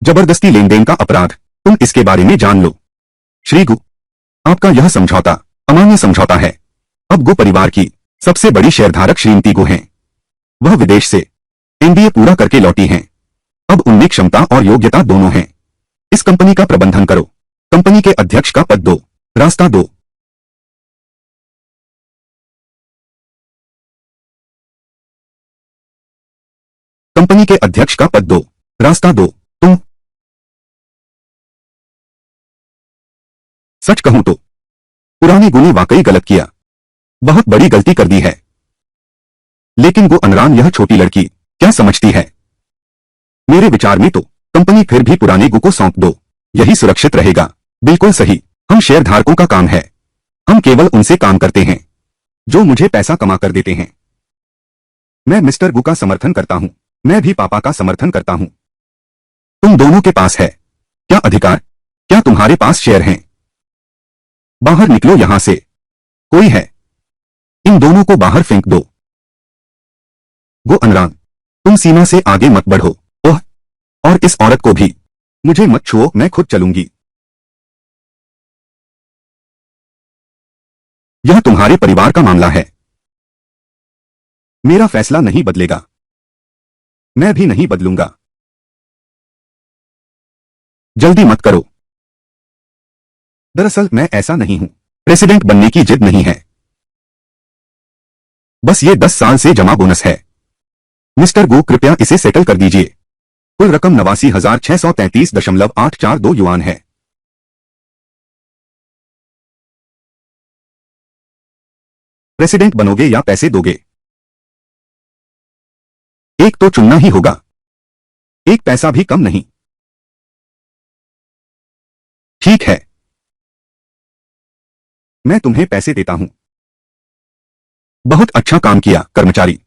जबरदस्ती लेन देन का अपराध, तुम इसके बारे में जान लो। श्रीगु, आपका यह समझौता अमान्य समझौता है। अब गो परिवार की सबसे बड़ी शेयरधारक श्रीमती गो हैं। वह विदेश से एमबीए पूरा करके लौटी हैं। अब उनमें क्षमता और योग्यता दोनों हैं। इस कंपनी का प्रबंधन करो। कंपनी के अध्यक्ष का पद दो, रास्ता दो। कंपनी के अध्यक्ष का पद दो, रास्ता दो। तुम सच कहूं तो पुराने गु ने वाकई गलत किया, बहुत बड़ी गलती कर दी है। लेकिन गो अनरान यह छोटी लड़की क्या समझती है? मेरे विचार में तो कंपनी फिर भी पुराने गु को सौंप दो, यही सुरक्षित रहेगा। बिल्कुल सही, हम शेयरधारकों का काम है, हम केवल उनसे काम करते हैं जो मुझे पैसा कमा कर देते हैं। मैं मिस्टर गु का समर्थन करता हूं, मैं भी पापा का समर्थन करता हूं। तुम दोनों के पास है क्या अधिकार? क्या तुम्हारे पास शेयर हैं? बाहर निकलो यहां से। कोई है? इन दोनों को बाहर फेंक दो। गो अनरान, तुम सीमा से आगे मत बढ़ो। ओह, और इस औरत को भी मुझे मत छुओ, मैं खुद चलूंगी। यह तुम्हारे परिवार का मामला है, मेरा फैसला नहीं बदलेगा, मैं भी नहीं बदलूंगा। जल्दी मत करो। दरअसल मैं ऐसा नहीं हूं, प्रेसिडेंट बनने की जिद नहीं है, बस ये 10 साल से जमा बोनस है। मिस्टर गो कृपया इसे सेटल कर दीजिए। कुल रकम 89,633.842 युआन है। प्रेसिडेंट बनोगे या पैसे दोगे? एक तो चुनना ही होगा, एक पैसा भी कम नहीं। ठीक है, मैं तुम्हें पैसे देता हूं। बहुत अच्छा काम किया कर्मचारी,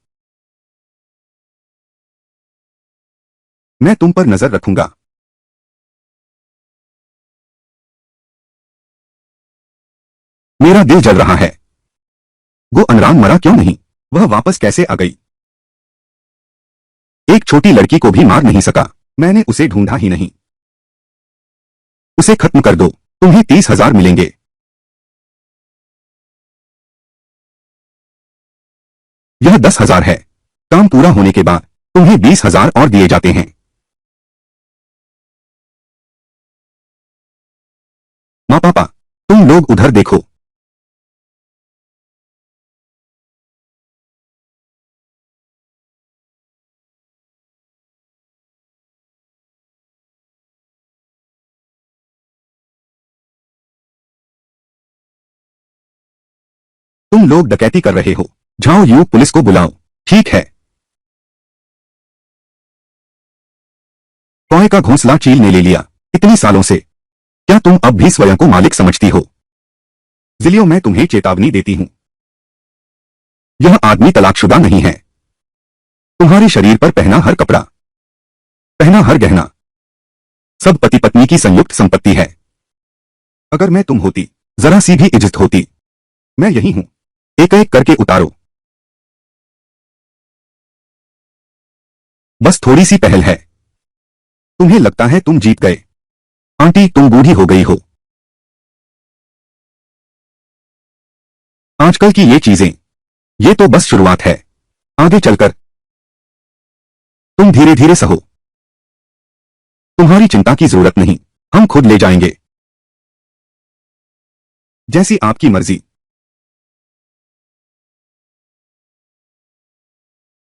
मैं तुम पर नजर रखूंगा। मेरा दिल जल रहा है। गो अनरान मरा क्यों नहीं? वह वापस कैसे आ गई? एक छोटी लड़की को भी मार नहीं सका, मैंने उसे ढूंढा ही नहीं। उसे खत्म कर दो, तुम्हें 30,000 मिलेंगे। यह 10,000 है, काम पूरा होने के बाद तुम्हें 20,000 और दिए जाते हैं। माँ पापा, तुम लोग उधर देखो। तुम लोग डकैती कर रहे हो, जाओ यू पुलिस को बुलाओ। ठीक है। टॉय का घोंसला चील ने ले लिया, इतनी सालों से। क्या तुम अब भी स्वयं को मालिक समझती हो? जिलियो, मैं तुम्हें चेतावनी देती हूं, यह आदमी तलाकशुदा नहीं है। तुम्हारे शरीर पर पहना हर कपड़ा, पहना हर गहना, सब पति पत्नी की संयुक्त संपत्ति है। अगर मैं तुम होती, जरा सी भी इज्जत होती। मैं यही हूं, एक एक करके उतारो। बस थोड़ी सी पहल है। तुम्हें लगता है तुम जीत गए? आंटी, तुम बूढ़ी हो गई हो। आजकल की ये चीजें, ये तो बस शुरुआत है। आगे चलकर तुम धीरे धीरे सहो। तुम्हारी चिंता की जरूरत नहीं, हम खुद ले जाएंगे। जैसी आपकी मर्जी।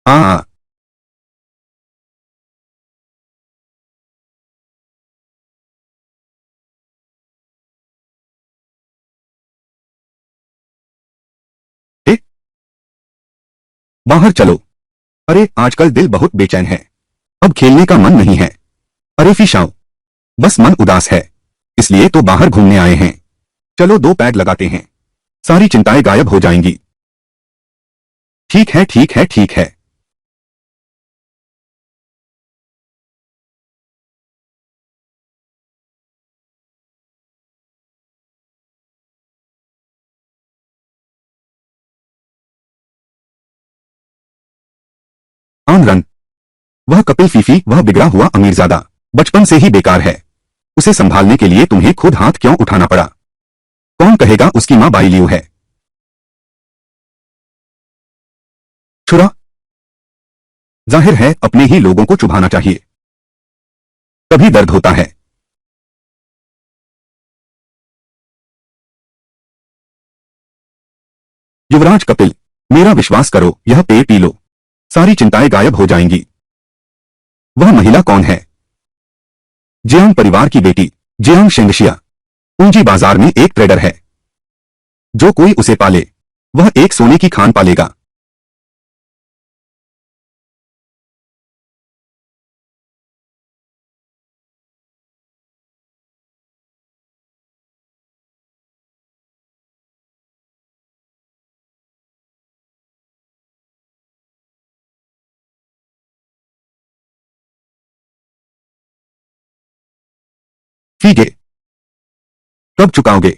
आ ए, बाहर चलो। अरे, आजकल दिल बहुत बेचैन है, अब खेलने का मन नहीं है। अरे फिशाओ, बस मन उदास है, इसलिए तो बाहर घूमने आए हैं। चलो 2 पैग लगाते हैं, सारी चिंताएं गायब हो जाएंगी। ठीक है, ठीक है, ठीक है। आनरन, वह कपिल फीफी, वह बिगड़ा हुआ अमीरजादा बचपन से ही बेकार है। उसे संभालने के लिए तुम्हें खुद हाथ क्यों उठाना पड़ा? कौन कहेगा उसकी मां बाइलियो है? छुरा, जाहिर है अपने ही लोगों को चुभाना चाहिए, कभी दर्द होता है। युवराज कपिल, मेरा विश्वास करो, यह पेय पी लो, सारी चिंताएं गायब हो जाएंगी। वह महिला कौन है? जियांग परिवार की बेटी, जियांग शेंगशिया। पूंजी बाजार में एक ट्रेडर है। जो कोई उसे पाले वह एक सोने की खान पालेगा। ठीक है, कब चुकाओगे?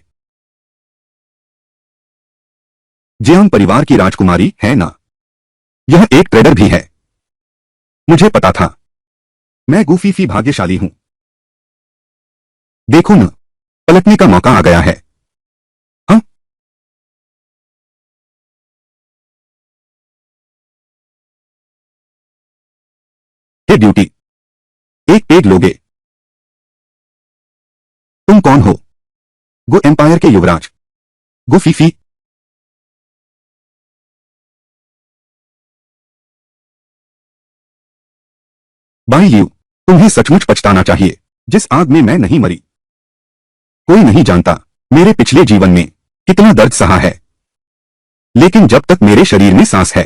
जियांग परिवार की राजकुमारी है ना? यह एक ट्रेडर भी है। मुझे पता था। मैं गुफीफी भाग्यशाली हूं। देखो न, पलटने का मौका आ गया है। हाँ, हे ड्यूटी, एक पेग लोगे? तुम कौन हो? गो एम्पायर के युवराज गुफीफी। बाई लियू, तुम्हें सचमुच पछताना चाहिए। जिस आग में मैं नहीं मरी, कोई नहीं जानता मेरे पिछले जीवन में कितना दर्द सहा है। लेकिन जब तक मेरे शरीर में सांस है,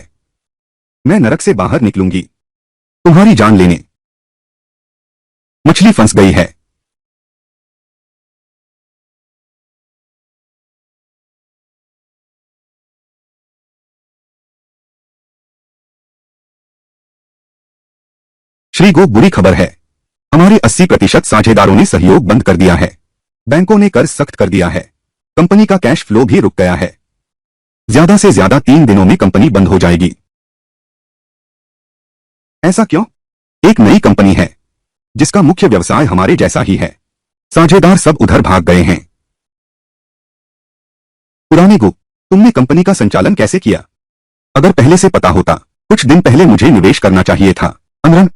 मैं नरक से बाहर निकलूंगी तुम्हारी जान लेने। मछली फंस गई है। श्री गो, बुरी खबर है। हमारे 80% साझेदारों ने सहयोग बंद कर दिया है। बैंकों ने कर्ज सख्त कर दिया है। कंपनी का कैश फ्लो भी रुक गया है। ज्यादा से ज्यादा 3 दिनों में कंपनी बंद हो जाएगी। ऐसा क्यों? एक नई कंपनी है जिसका मुख्य व्यवसाय हमारे जैसा ही है। साझेदार सब उधर भाग गए हैं। पुराने गो, तुमने कंपनी का संचालन कैसे किया? अगर पहले से पता होता, कुछ दिन पहले मुझे निवेश करना चाहिए था। अनरन,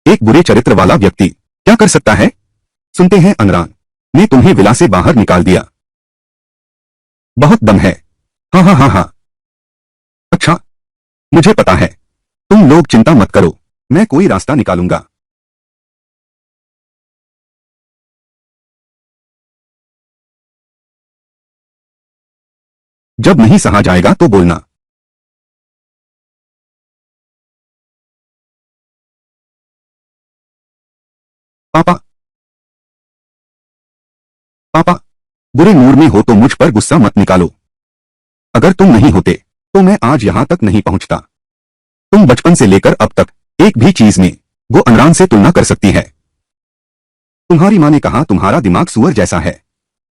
एक बुरे चरित्र वाला व्यक्ति क्या कर सकता है? सुनते हैं अनरान ने तुम्हें विला से बाहर निकाल दिया। बहुत दम है। हाँ हाँ हाँ हाँ। अच्छा, मुझे पता है। तुम लोग चिंता मत करो, मैं कोई रास्ता निकालूंगा। जब नहीं सहा जाएगा तो बोलना। पापा, पापा, बुरे मूड में हो तो मुझ पर गुस्सा मत निकालो। अगर तुम नहीं होते तो मैं आज यहां तक नहीं पहुंचता। तुम बचपन से लेकर अब तक एक भी चीज में गो अनरान से तुलना कर सकती है। तुम्हारी मां ने कहा तुम्हारा दिमाग सुअर जैसा है।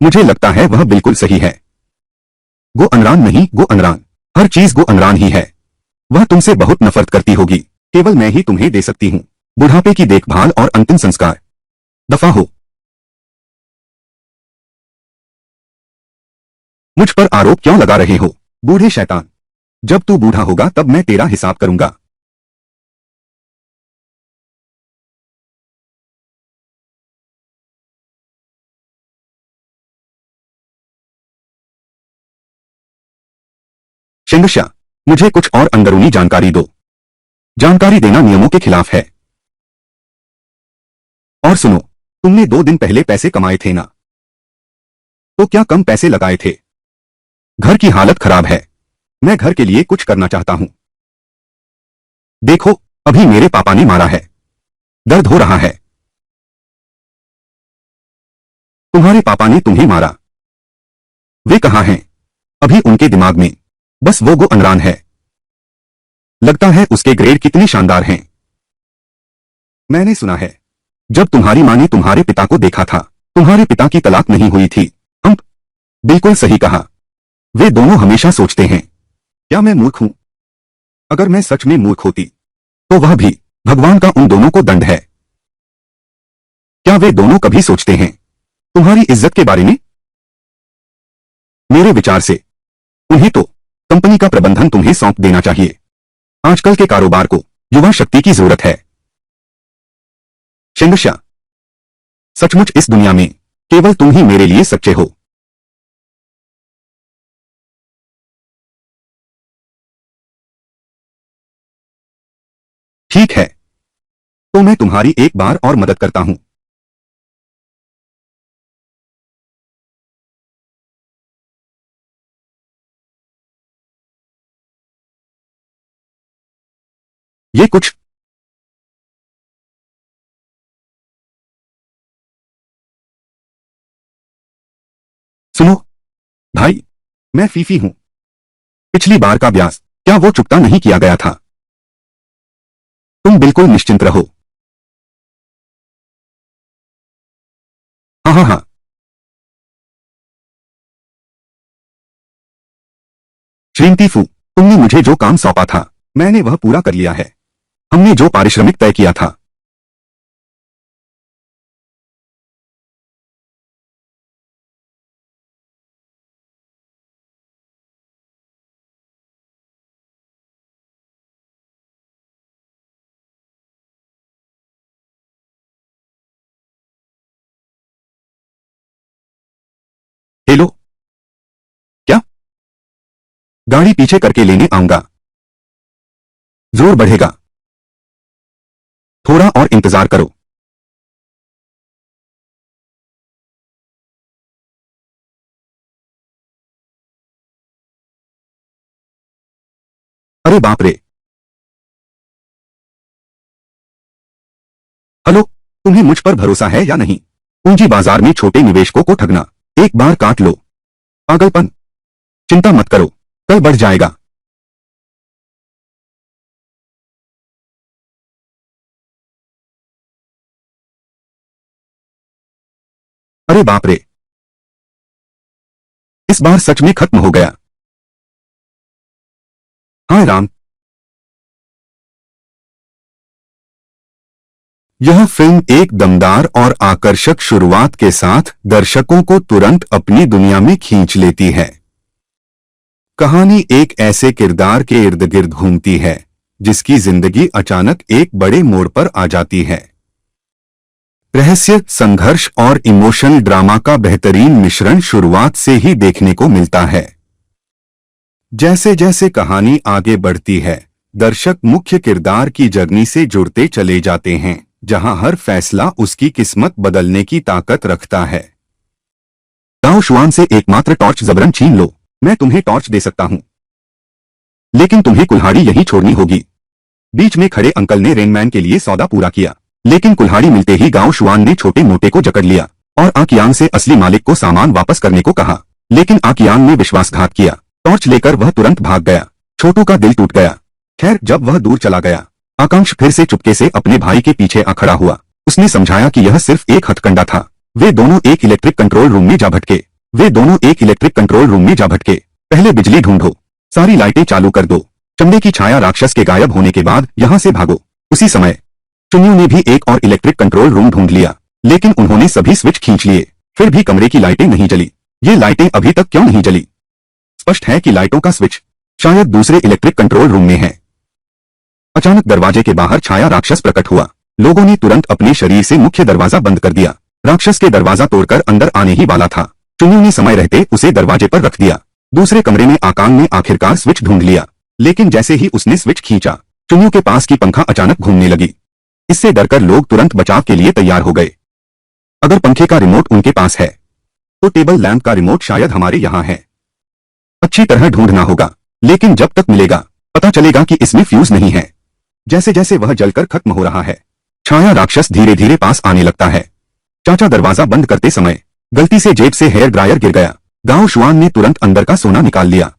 मुझे लगता है वह बिल्कुल सही है। गो अनरान नहीं, गो अनरान। हर चीज गो अनरान ही है। वह तुमसे बहुत नफरत करती होगी। केवल मैं ही तुम्हें दे सकती हूँ बुढ़ापे की देखभाल और अंतिम संस्कार। दफा हो। मुझ पर आरोप क्यों लगा रहे हो, बूढ़े शैतान? जब तू बूढ़ा होगा तब मैं तेरा हिसाब करूंगा। शेंगशा, मुझे कुछ और अंदरूनी जानकारी दो। जानकारी देना नियमों के खिलाफ है। और सुनो, तुमने 2 दिन पहले पैसे कमाए थे ना? तो क्या कम पैसे लगाए थे? घर की हालत खराब है। मैं घर के लिए कुछ करना चाहता हूं। देखो, अभी मेरे पापा ने मारा है। दर्द हो रहा है। तुम्हारे पापा ने तुम्हें मारा? वे कहाँ हैं? अभी उनके दिमाग में बस वो गो अनरान है। लगता है उसके ग्रेड कितने शानदार हैं। मैंने सुना है जब तुम्हारी मां ने तुम्हारे पिता को देखा था, तुम्हारे पिता की तलाक नहीं हुई थी। हम बिल्कुल सही कहा। वे दोनों हमेशा सोचते हैं, क्या मैं मूर्ख हूं? अगर मैं सच में मूर्ख होती तो वह भी भगवान का उन दोनों को दंड है। क्या वे दोनों कभी सोचते हैं तुम्हारी इज्जत के बारे में? मेरे विचार से उन्हें तो कंपनी का प्रबंधन तुम्हें सौंप देना चाहिए। आजकल के कारोबार को युवा शक्ति की जरूरत है। शेंगशा, सचमुच इस दुनिया में केवल तुम ही मेरे लिए सच्चे हो। ठीक है, तो मैं तुम्हारी एक बार और मदद करता हूं। ये कुछ सुनो भाई, मैं फीफी हूं। पिछली बार का ब्याज क्या वो चुकता नहीं किया गया था? तुम बिल्कुल निश्चिंत रहो। हाँ हाँ हाँ। श्रीमती फू, तुमने मुझे जो काम सौंपा था मैंने वह पूरा कर लिया है। हमने जो पारिश्रमिक तय किया था। हेलो, क्या? गाड़ी पीछे करके लेने आऊंगा। जोर बढ़ेगा। थोड़ा और इंतजार करो। अरे बाप रे। हेलो, तुम्हें मुझ पर भरोसा है या नहीं? पूंजी बाजार में छोटे निवेशकों को ठगना एक बार काट लो। पागलपन। चिंता मत करो, कल बढ़ जाएगा। अरे बाप रे, इस बार सच में खत्म हो गया। हाँ राम, यह फिल्म एक दमदार और आकर्षक शुरुआत के साथ दर्शकों को तुरंत अपनी दुनिया में खींच लेती है। कहानी एक ऐसे किरदार के इर्द गिर्द घूमती है जिसकी जिंदगी अचानक एक बड़े मोड़ पर आ जाती है। रहस्य, संघर्ष और इमोशनल ड्रामा का बेहतरीन मिश्रण शुरुआत से ही देखने को मिलता है। जैसे जैसे कहानी आगे बढ़ती है, दर्शक मुख्य किरदार की जर्नी से जुड़ते चले जाते हैं, जहां हर फैसला उसकी किस्मत बदलने की ताकत रखता है। गाओ शुआन से एकमात्र टॉर्च जबरन छीन लो। मैं तुम्हें टॉर्च दे सकता हूं, लेकिन तुम्हें कुल्हाड़ी यहीं छोड़नी होगी। बीच में खड़े अंकल ने रेनमैन के लिए सौदा पूरा किया, लेकिन कुल्हाड़ी मिलते ही गाओ शुआन ने छोटे मोटे को जकड़ लिया और आकियांग से असली मालिक को सामान वापस करने को कहा। लेकिन आकियांग ने विश्वासघात किया। टॉर्च लेकर वह तुरंत भाग गया। छोटू का दिल टूट गया। खैर, जब वह दूर चला गया, आकांक्ष फिर से चुपके से अपने भाई के पीछे आ खड़ा हुआ। उसने समझाया कि यह सिर्फ एक हथकंडा था। वे दोनों एक इलेक्ट्रिक कंट्रोल रूम में जा भटके। पहले बिजली ढूंढो, सारी लाइटें चालू कर दो, चमड़े की छाया राक्षस के गायब होने के बाद यहां से भागो। उसी समय चुन्नियों ने भी एक और इलेक्ट्रिक कंट्रोल रूम ढूंढ लिया, लेकिन उन्होंने सभी स्विच खींच लिए। फिर भी कमरे की लाइटें नहीं जली। ये लाइटें अभी तक क्यों नहीं जली? स्पष्ट है कि लाइटों का स्विच शायद दूसरे इलेक्ट्रिक कंट्रोल रूम में है। अचानक दरवाजे के बाहर छाया राक्षस प्रकट हुआ। लोगों ने तुरंत अपने शरीर से मुख्य दरवाजा बंद कर दिया। राक्षस के दरवाजा तोड़कर अंदर आने ही वाला था। चुन्नियों ने समय रहते उसे दरवाजे पर रख दिया। दूसरे कमरे में आकांग ने आखिरकार स्विच ढूंढ लिया, लेकिन जैसे ही उसने स्विच खींचा, चुन्नियों के पास की पंखा अचानक घूमने लगी। इससे डरकर लोग तुरंत बचाव के लिए तैयार हो गए। अगर पंखे का रिमोट उनके पास है, तो टेबल लैंप का रिमोट शायद हमारे यहाँ है। अच्छी तरह ढूंढना होगा, लेकिन जब तक मिलेगा पता चलेगा कि इसमें फ्यूज नहीं है। जैसे जैसे वह जलकर खत्म हो रहा है, छाया राक्षस धीरे धीरे पास आने लगता है। चाचा दरवाजा बंद करते समय गलती से जेब से हेयर ड्रायर गिर गया। गांव शुआन ने तुरंत अंदर का सोना निकाल लिया।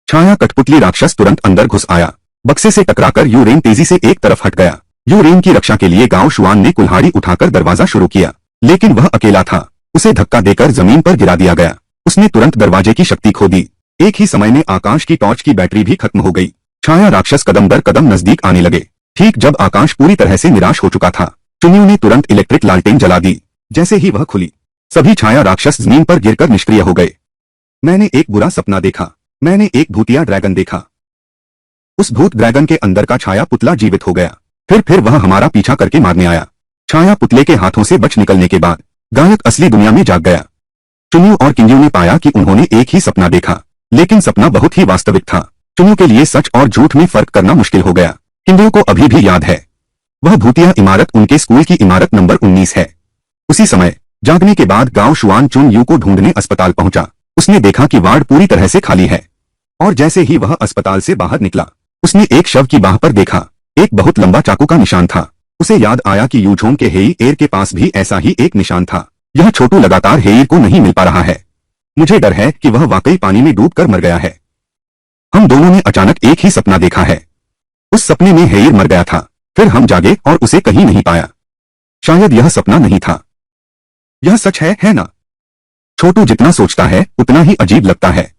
छाया कठपुतली राक्षस तुरंत अंदर घुस आया। बक्से से टकराकर यूरेन तेजी से एक तरफ हट गया। यूरेन की रक्षा के लिए गांव शुआन ने कुल्हाड़ी उठाकर दरवाजा शुरू किया, लेकिन वह अकेला था। उसे धक्का देकर जमीन पर गिरा दिया गया। उसने तुरंत दरवाजे की शक्ति खो दी। एक ही समय में आकाश की टॉर्च की बैटरी भी खत्म हो गई। छाया राक्षस कदम दर कदम नजदीक आने लगे। ठीक जब आकाश पूरी तरह से निराश हो चुका था, चुन्नियों ने तुरंत इलेक्ट्रिक लालटेन जला दी। जैसे ही वह खुली, सभी छाया राक्षस जमीन पर गिरकर निष्क्रिय हो गए। मैंने एक बुरा सपना देखा। मैंने एक भूतिया ड्रैगन देखा। उस भूत ड्रैगन के अंदर का छाया पुतला जीवित हो गया। फिर वह हमारा पीछा करके मारने आया। छाया पुतले के हाथों से बच निकलने के बाद गायक असली दुनिया में जाग गया। चुन्नियों और किंजियों ने पाया कि उन्होंने एक ही सपना देखा, लेकिन सपना बहुत ही वास्तविक था। चुन्नियों के लिए सच और झूठ में फर्क करना मुश्किल हो गया। किंजियों को अभी भी याद है, वह भूतिया इमारत उनके स्कूल की इमारत नंबर 19 है। उसी समय जागने के बाद गांव शुआन चुन यू को ढूंढने अस्पताल पहुंचा। उसने देखा कि वार्ड पूरी तरह से खाली है, और जैसे ही वह अस्पताल से बाहर निकला, उसने एक शव की बाह पर देखा, एक बहुत लंबा चाकू का निशान था। उसे याद आया कि यूझोंग के हेई के पास भी ऐसा ही एक निशान था। यह छोटू लगातार हेई को नहीं मिल पा रहा है। मुझे डर है कि वह वाकई पानी में डूबकर मर गया है। हम दोनों ने अचानक एक ही सपना देखा है। उस सपने में हेई मर गया था, फिर हम जागे और उसे कहीं नहीं पाया। शायद यह सपना नहीं था। यह सच है ना? छोटू जितना सोचता है उतना ही अजीब लगता है।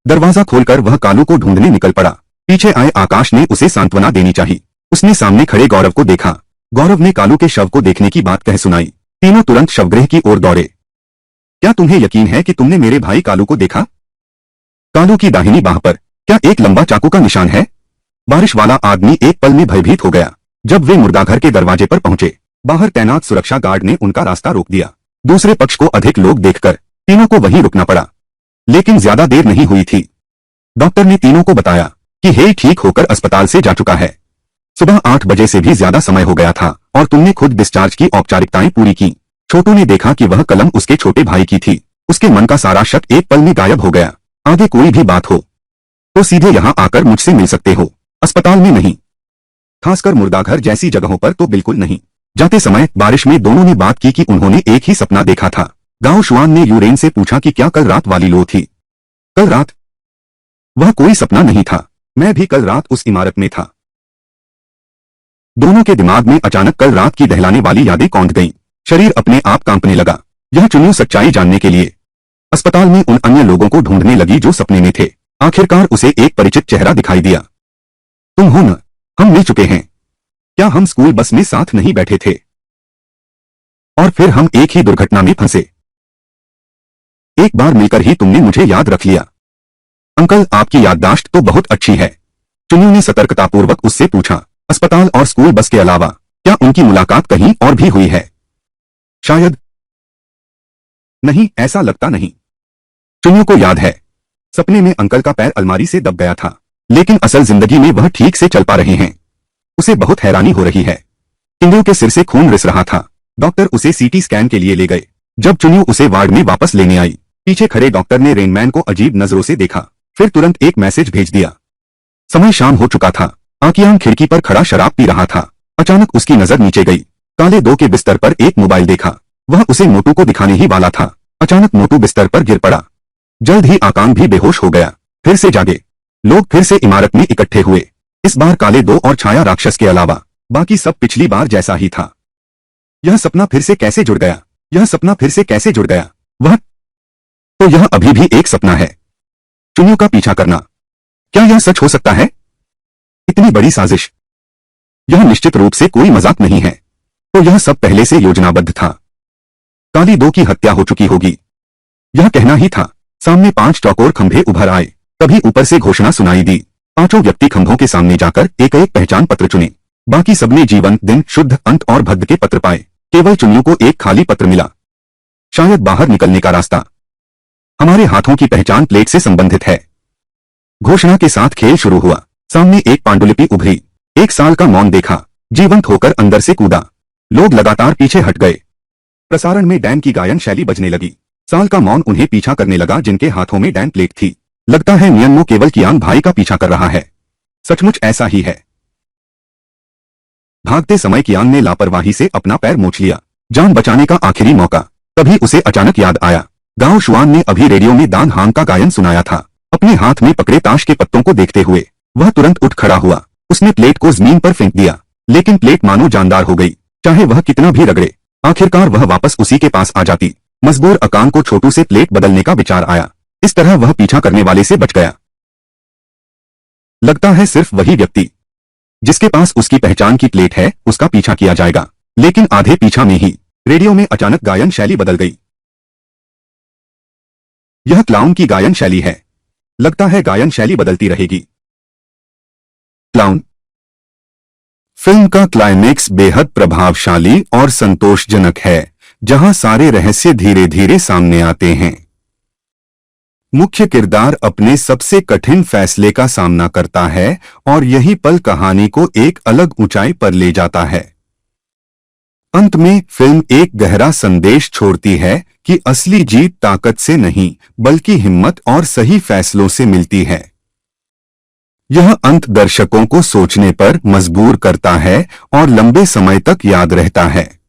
दरवाजा खोलकर वह कालू को ढूंढने निकल पड़ा। पीछे आए आकाश ने उसे सांत्वना देनी चाहिए। उसने सामने खड़े गौरव को देखा। गौरव ने कालू के शव को देखने की बात कह सुनाई। तीनों तुरंत शवगृह की ओर दौड़े। क्या तुम्हें यकीन है कि तुमने मेरे भाई कालू को देखा? कालू की दाहिनी बाह पर क्या एक लंबा चाकू का निशान है? बारिश वाला आदमी एक पल में भयभीत हो गया। जब वे मुर्दाघर के दरवाजे पर पहुंचे, बाहर तैनात सुरक्षा गार्ड ने उनका रास्ता रोक दिया। दूसरे पक्ष को अधिक लोग देखकर तीनों को वहीं रुकना पड़ा। लेकिन ज्यादा देर नहीं हुई थी। डॉक्टर ने तीनों को बताया कि हेई ठीक होकर अस्पताल से जा चुका है। सुबह 8 बजे से भी ज्यादा समय हो गया था और तुमने खुद डिस्चार्ज की औपचारिकताएं पूरी की। छोटू ने देखा कि वह कलम उसके छोटे भाई की थी। उसके मन का सारा शक एक पल में गायब हो गया। आगे कोई भी बात हो तो सीधे यहाँ आकर मुझसे मिल सकते हो, अस्पताल में नहीं। खासकर मुर्दाघर जैसी जगहों पर तो बिल्कुल नहीं। जाते समय बारिश में दोनों ने बात की कि उन्होंने एक ही सपना देखा था। गांव शुआन ने यूरेन से पूछा कि क्या कल रात वाली लो थी? कल रात? वह कोई सपना नहीं था। मैं भी कल रात उस इमारत में था। दोनों के दिमाग में अचानक कल रात की दहलाने वाली यादें कौंध गईं। शरीर अपने आप कांपने लगा। यह चुन्नू सच्चाई जानने के लिए अस्पताल में उन अन्य लोगों को ढूंढने लगी जो सपने में थे। आखिरकार उसे एक परिचित चेहरा दिखाई दिया। तुम हो न? हम मिल चुके हैं। क्या हम स्कूल बस में साथ नहीं बैठे थे? और फिर हम एक ही दुर्घटना में फंसे। एक बार मिलकर ही तुमने मुझे याद रख लिया। अंकल, आपकी याददाश्त तो बहुत अच्छी है। चुन्नू ने सतर्कतापूर्वक उससे पूछा। अस्पताल और स्कूल बस के अलावा क्या उनकी मुलाकात कहीं और भी हुई है? शायद नहीं, ऐसा लगता नहीं। चुन्नू को याद है, सपने में अंकल का पैर अलमारी से दब गया था, लेकिन असल जिंदगी में वह ठीक से चल पा रहे हैं। उसे बहुत हैरानी हो रही है। किंदू के सिर से खून रिस रहा था। डॉक्टर उसे सीटी स्कैन के लिए ले गए। जब चुन्नू उसे वार्ड में वापस लेने आई, पीछे खड़े डॉक्टर ने रेनमैन को अजीब नजरों से देखा, फिर तुरंत एक मैसेज भेज दिया। समय शाम हो चुका था। आकियान खिड़की पर खड़ा शराब पी रहा था। अचानक उसकी नजर नीचे गई। काले 2 के बिस्तर पर एक मोबाइल देखा। वह उसे मोटू को दिखाने ही वाला था। अचानक मोटू बिस्तर पर गिर पड़ा। जल्द ही आकान भी बेहोश हो गया। फिर से जागे। लोग फिर से इमारत में इकट्ठे हुए। इस बार काले 2 और छाया राक्षस के अलावा बाकी सब पिछली बार जैसा ही था। यह सपना फिर से कैसे जुड़ गया? यह सपना फिर से कैसे जुड़ गया? वह तो यह अभी भी एक सपना है। चुन्नू का पीछा करना। क्या यह सच हो सकता है? इतनी बड़ी साजिश। यह निश्चित रूप से कोई मजाक नहीं है। तो यह सब पहले से योजनाबद्ध था। काली 2 की हत्या हो चुकी होगी। यह कहना ही था। सामने 5 चौकोर खंभे उभर आए। तभी ऊपर से घोषणा सुनाई दी। 5 व्यक्ति खंभों के सामने जाकर एक एक पहचान पत्र चुने। बाकी सबने जीवंत दिन, शुद्ध अंत और भद्द के पत्र पाए। केवल चुन्नू को एक खाली पत्र मिला। शायद बाहर निकलने का रास्ता। हमारे हाथों की पहचान प्लेट से संबंधित है। घोषणा के साथ खेल शुरू हुआ। सामने एक पांडुलिपि उभरी। 1 साल का मौन देखा। जीवंत होकर अंदर से कूदा। लोग लगातार पीछे हट गए। प्रसारण में डैन की गायन शैली बजने लगी। साल का मौन उन्हें पीछा करने लगा जिनके हाथों में डैन प्लेट थी। लगता है मियन्नो केवल कियांग भाई का पीछा कर रहा है। सचमुच ऐसा ही है। भागते समय कियांग ने लापरवाही से अपना पैर मोच लिया। जान बचाने का आखिरी मौका। तभी उसे अचानक याद आया, गांव शुआन ने अभी रेडियो में दान हांग का गायन सुनाया था। अपने हाथ में पकड़े ताश के पत्तों को देखते हुए वह तुरंत उठ खड़ा हुआ। उसने प्लेट को जमीन पर फेंक दिया, लेकिन प्लेट मानो जानदार हो गई। चाहे वह कितना भी रगड़े, आखिरकार वह वापस उसी के पास आ जाती। मजबूर अकान को छोटू से प्लेट बदलने का विचार आया। इस तरह वह पीछा करने वाले से बच गया। लगता है सिर्फ वही व्यक्ति जिसके पास उसकी पहचान की प्लेट है उसका पीछा किया जाएगा। लेकिन आधे पीछा में ही रेडियो में अचानक गायन शैली बदल गई। यह क्लाउन की गायन शैली है। लगता है गायन शैली बदलती रहेगी। क्लाउन। फिल्म का क्लाइमेक्स बेहद प्रभावशाली और संतोषजनक है, जहां सारे रहस्य धीरे धीरे सामने आते हैं। मुख्य किरदार अपने सबसे कठिन फैसले का सामना करता है और यही पल कहानी को एक अलग ऊंचाई पर ले जाता है। अंत में फिल्म एक गहरा संदेश छोड़ती है कि असली जीत ताकत से नहीं बल्कि हिम्मत और सही फैसलों से मिलती है। यह अंत दर्शकों को सोचने पर मजबूर करता है और लंबे समय तक याद रहता है।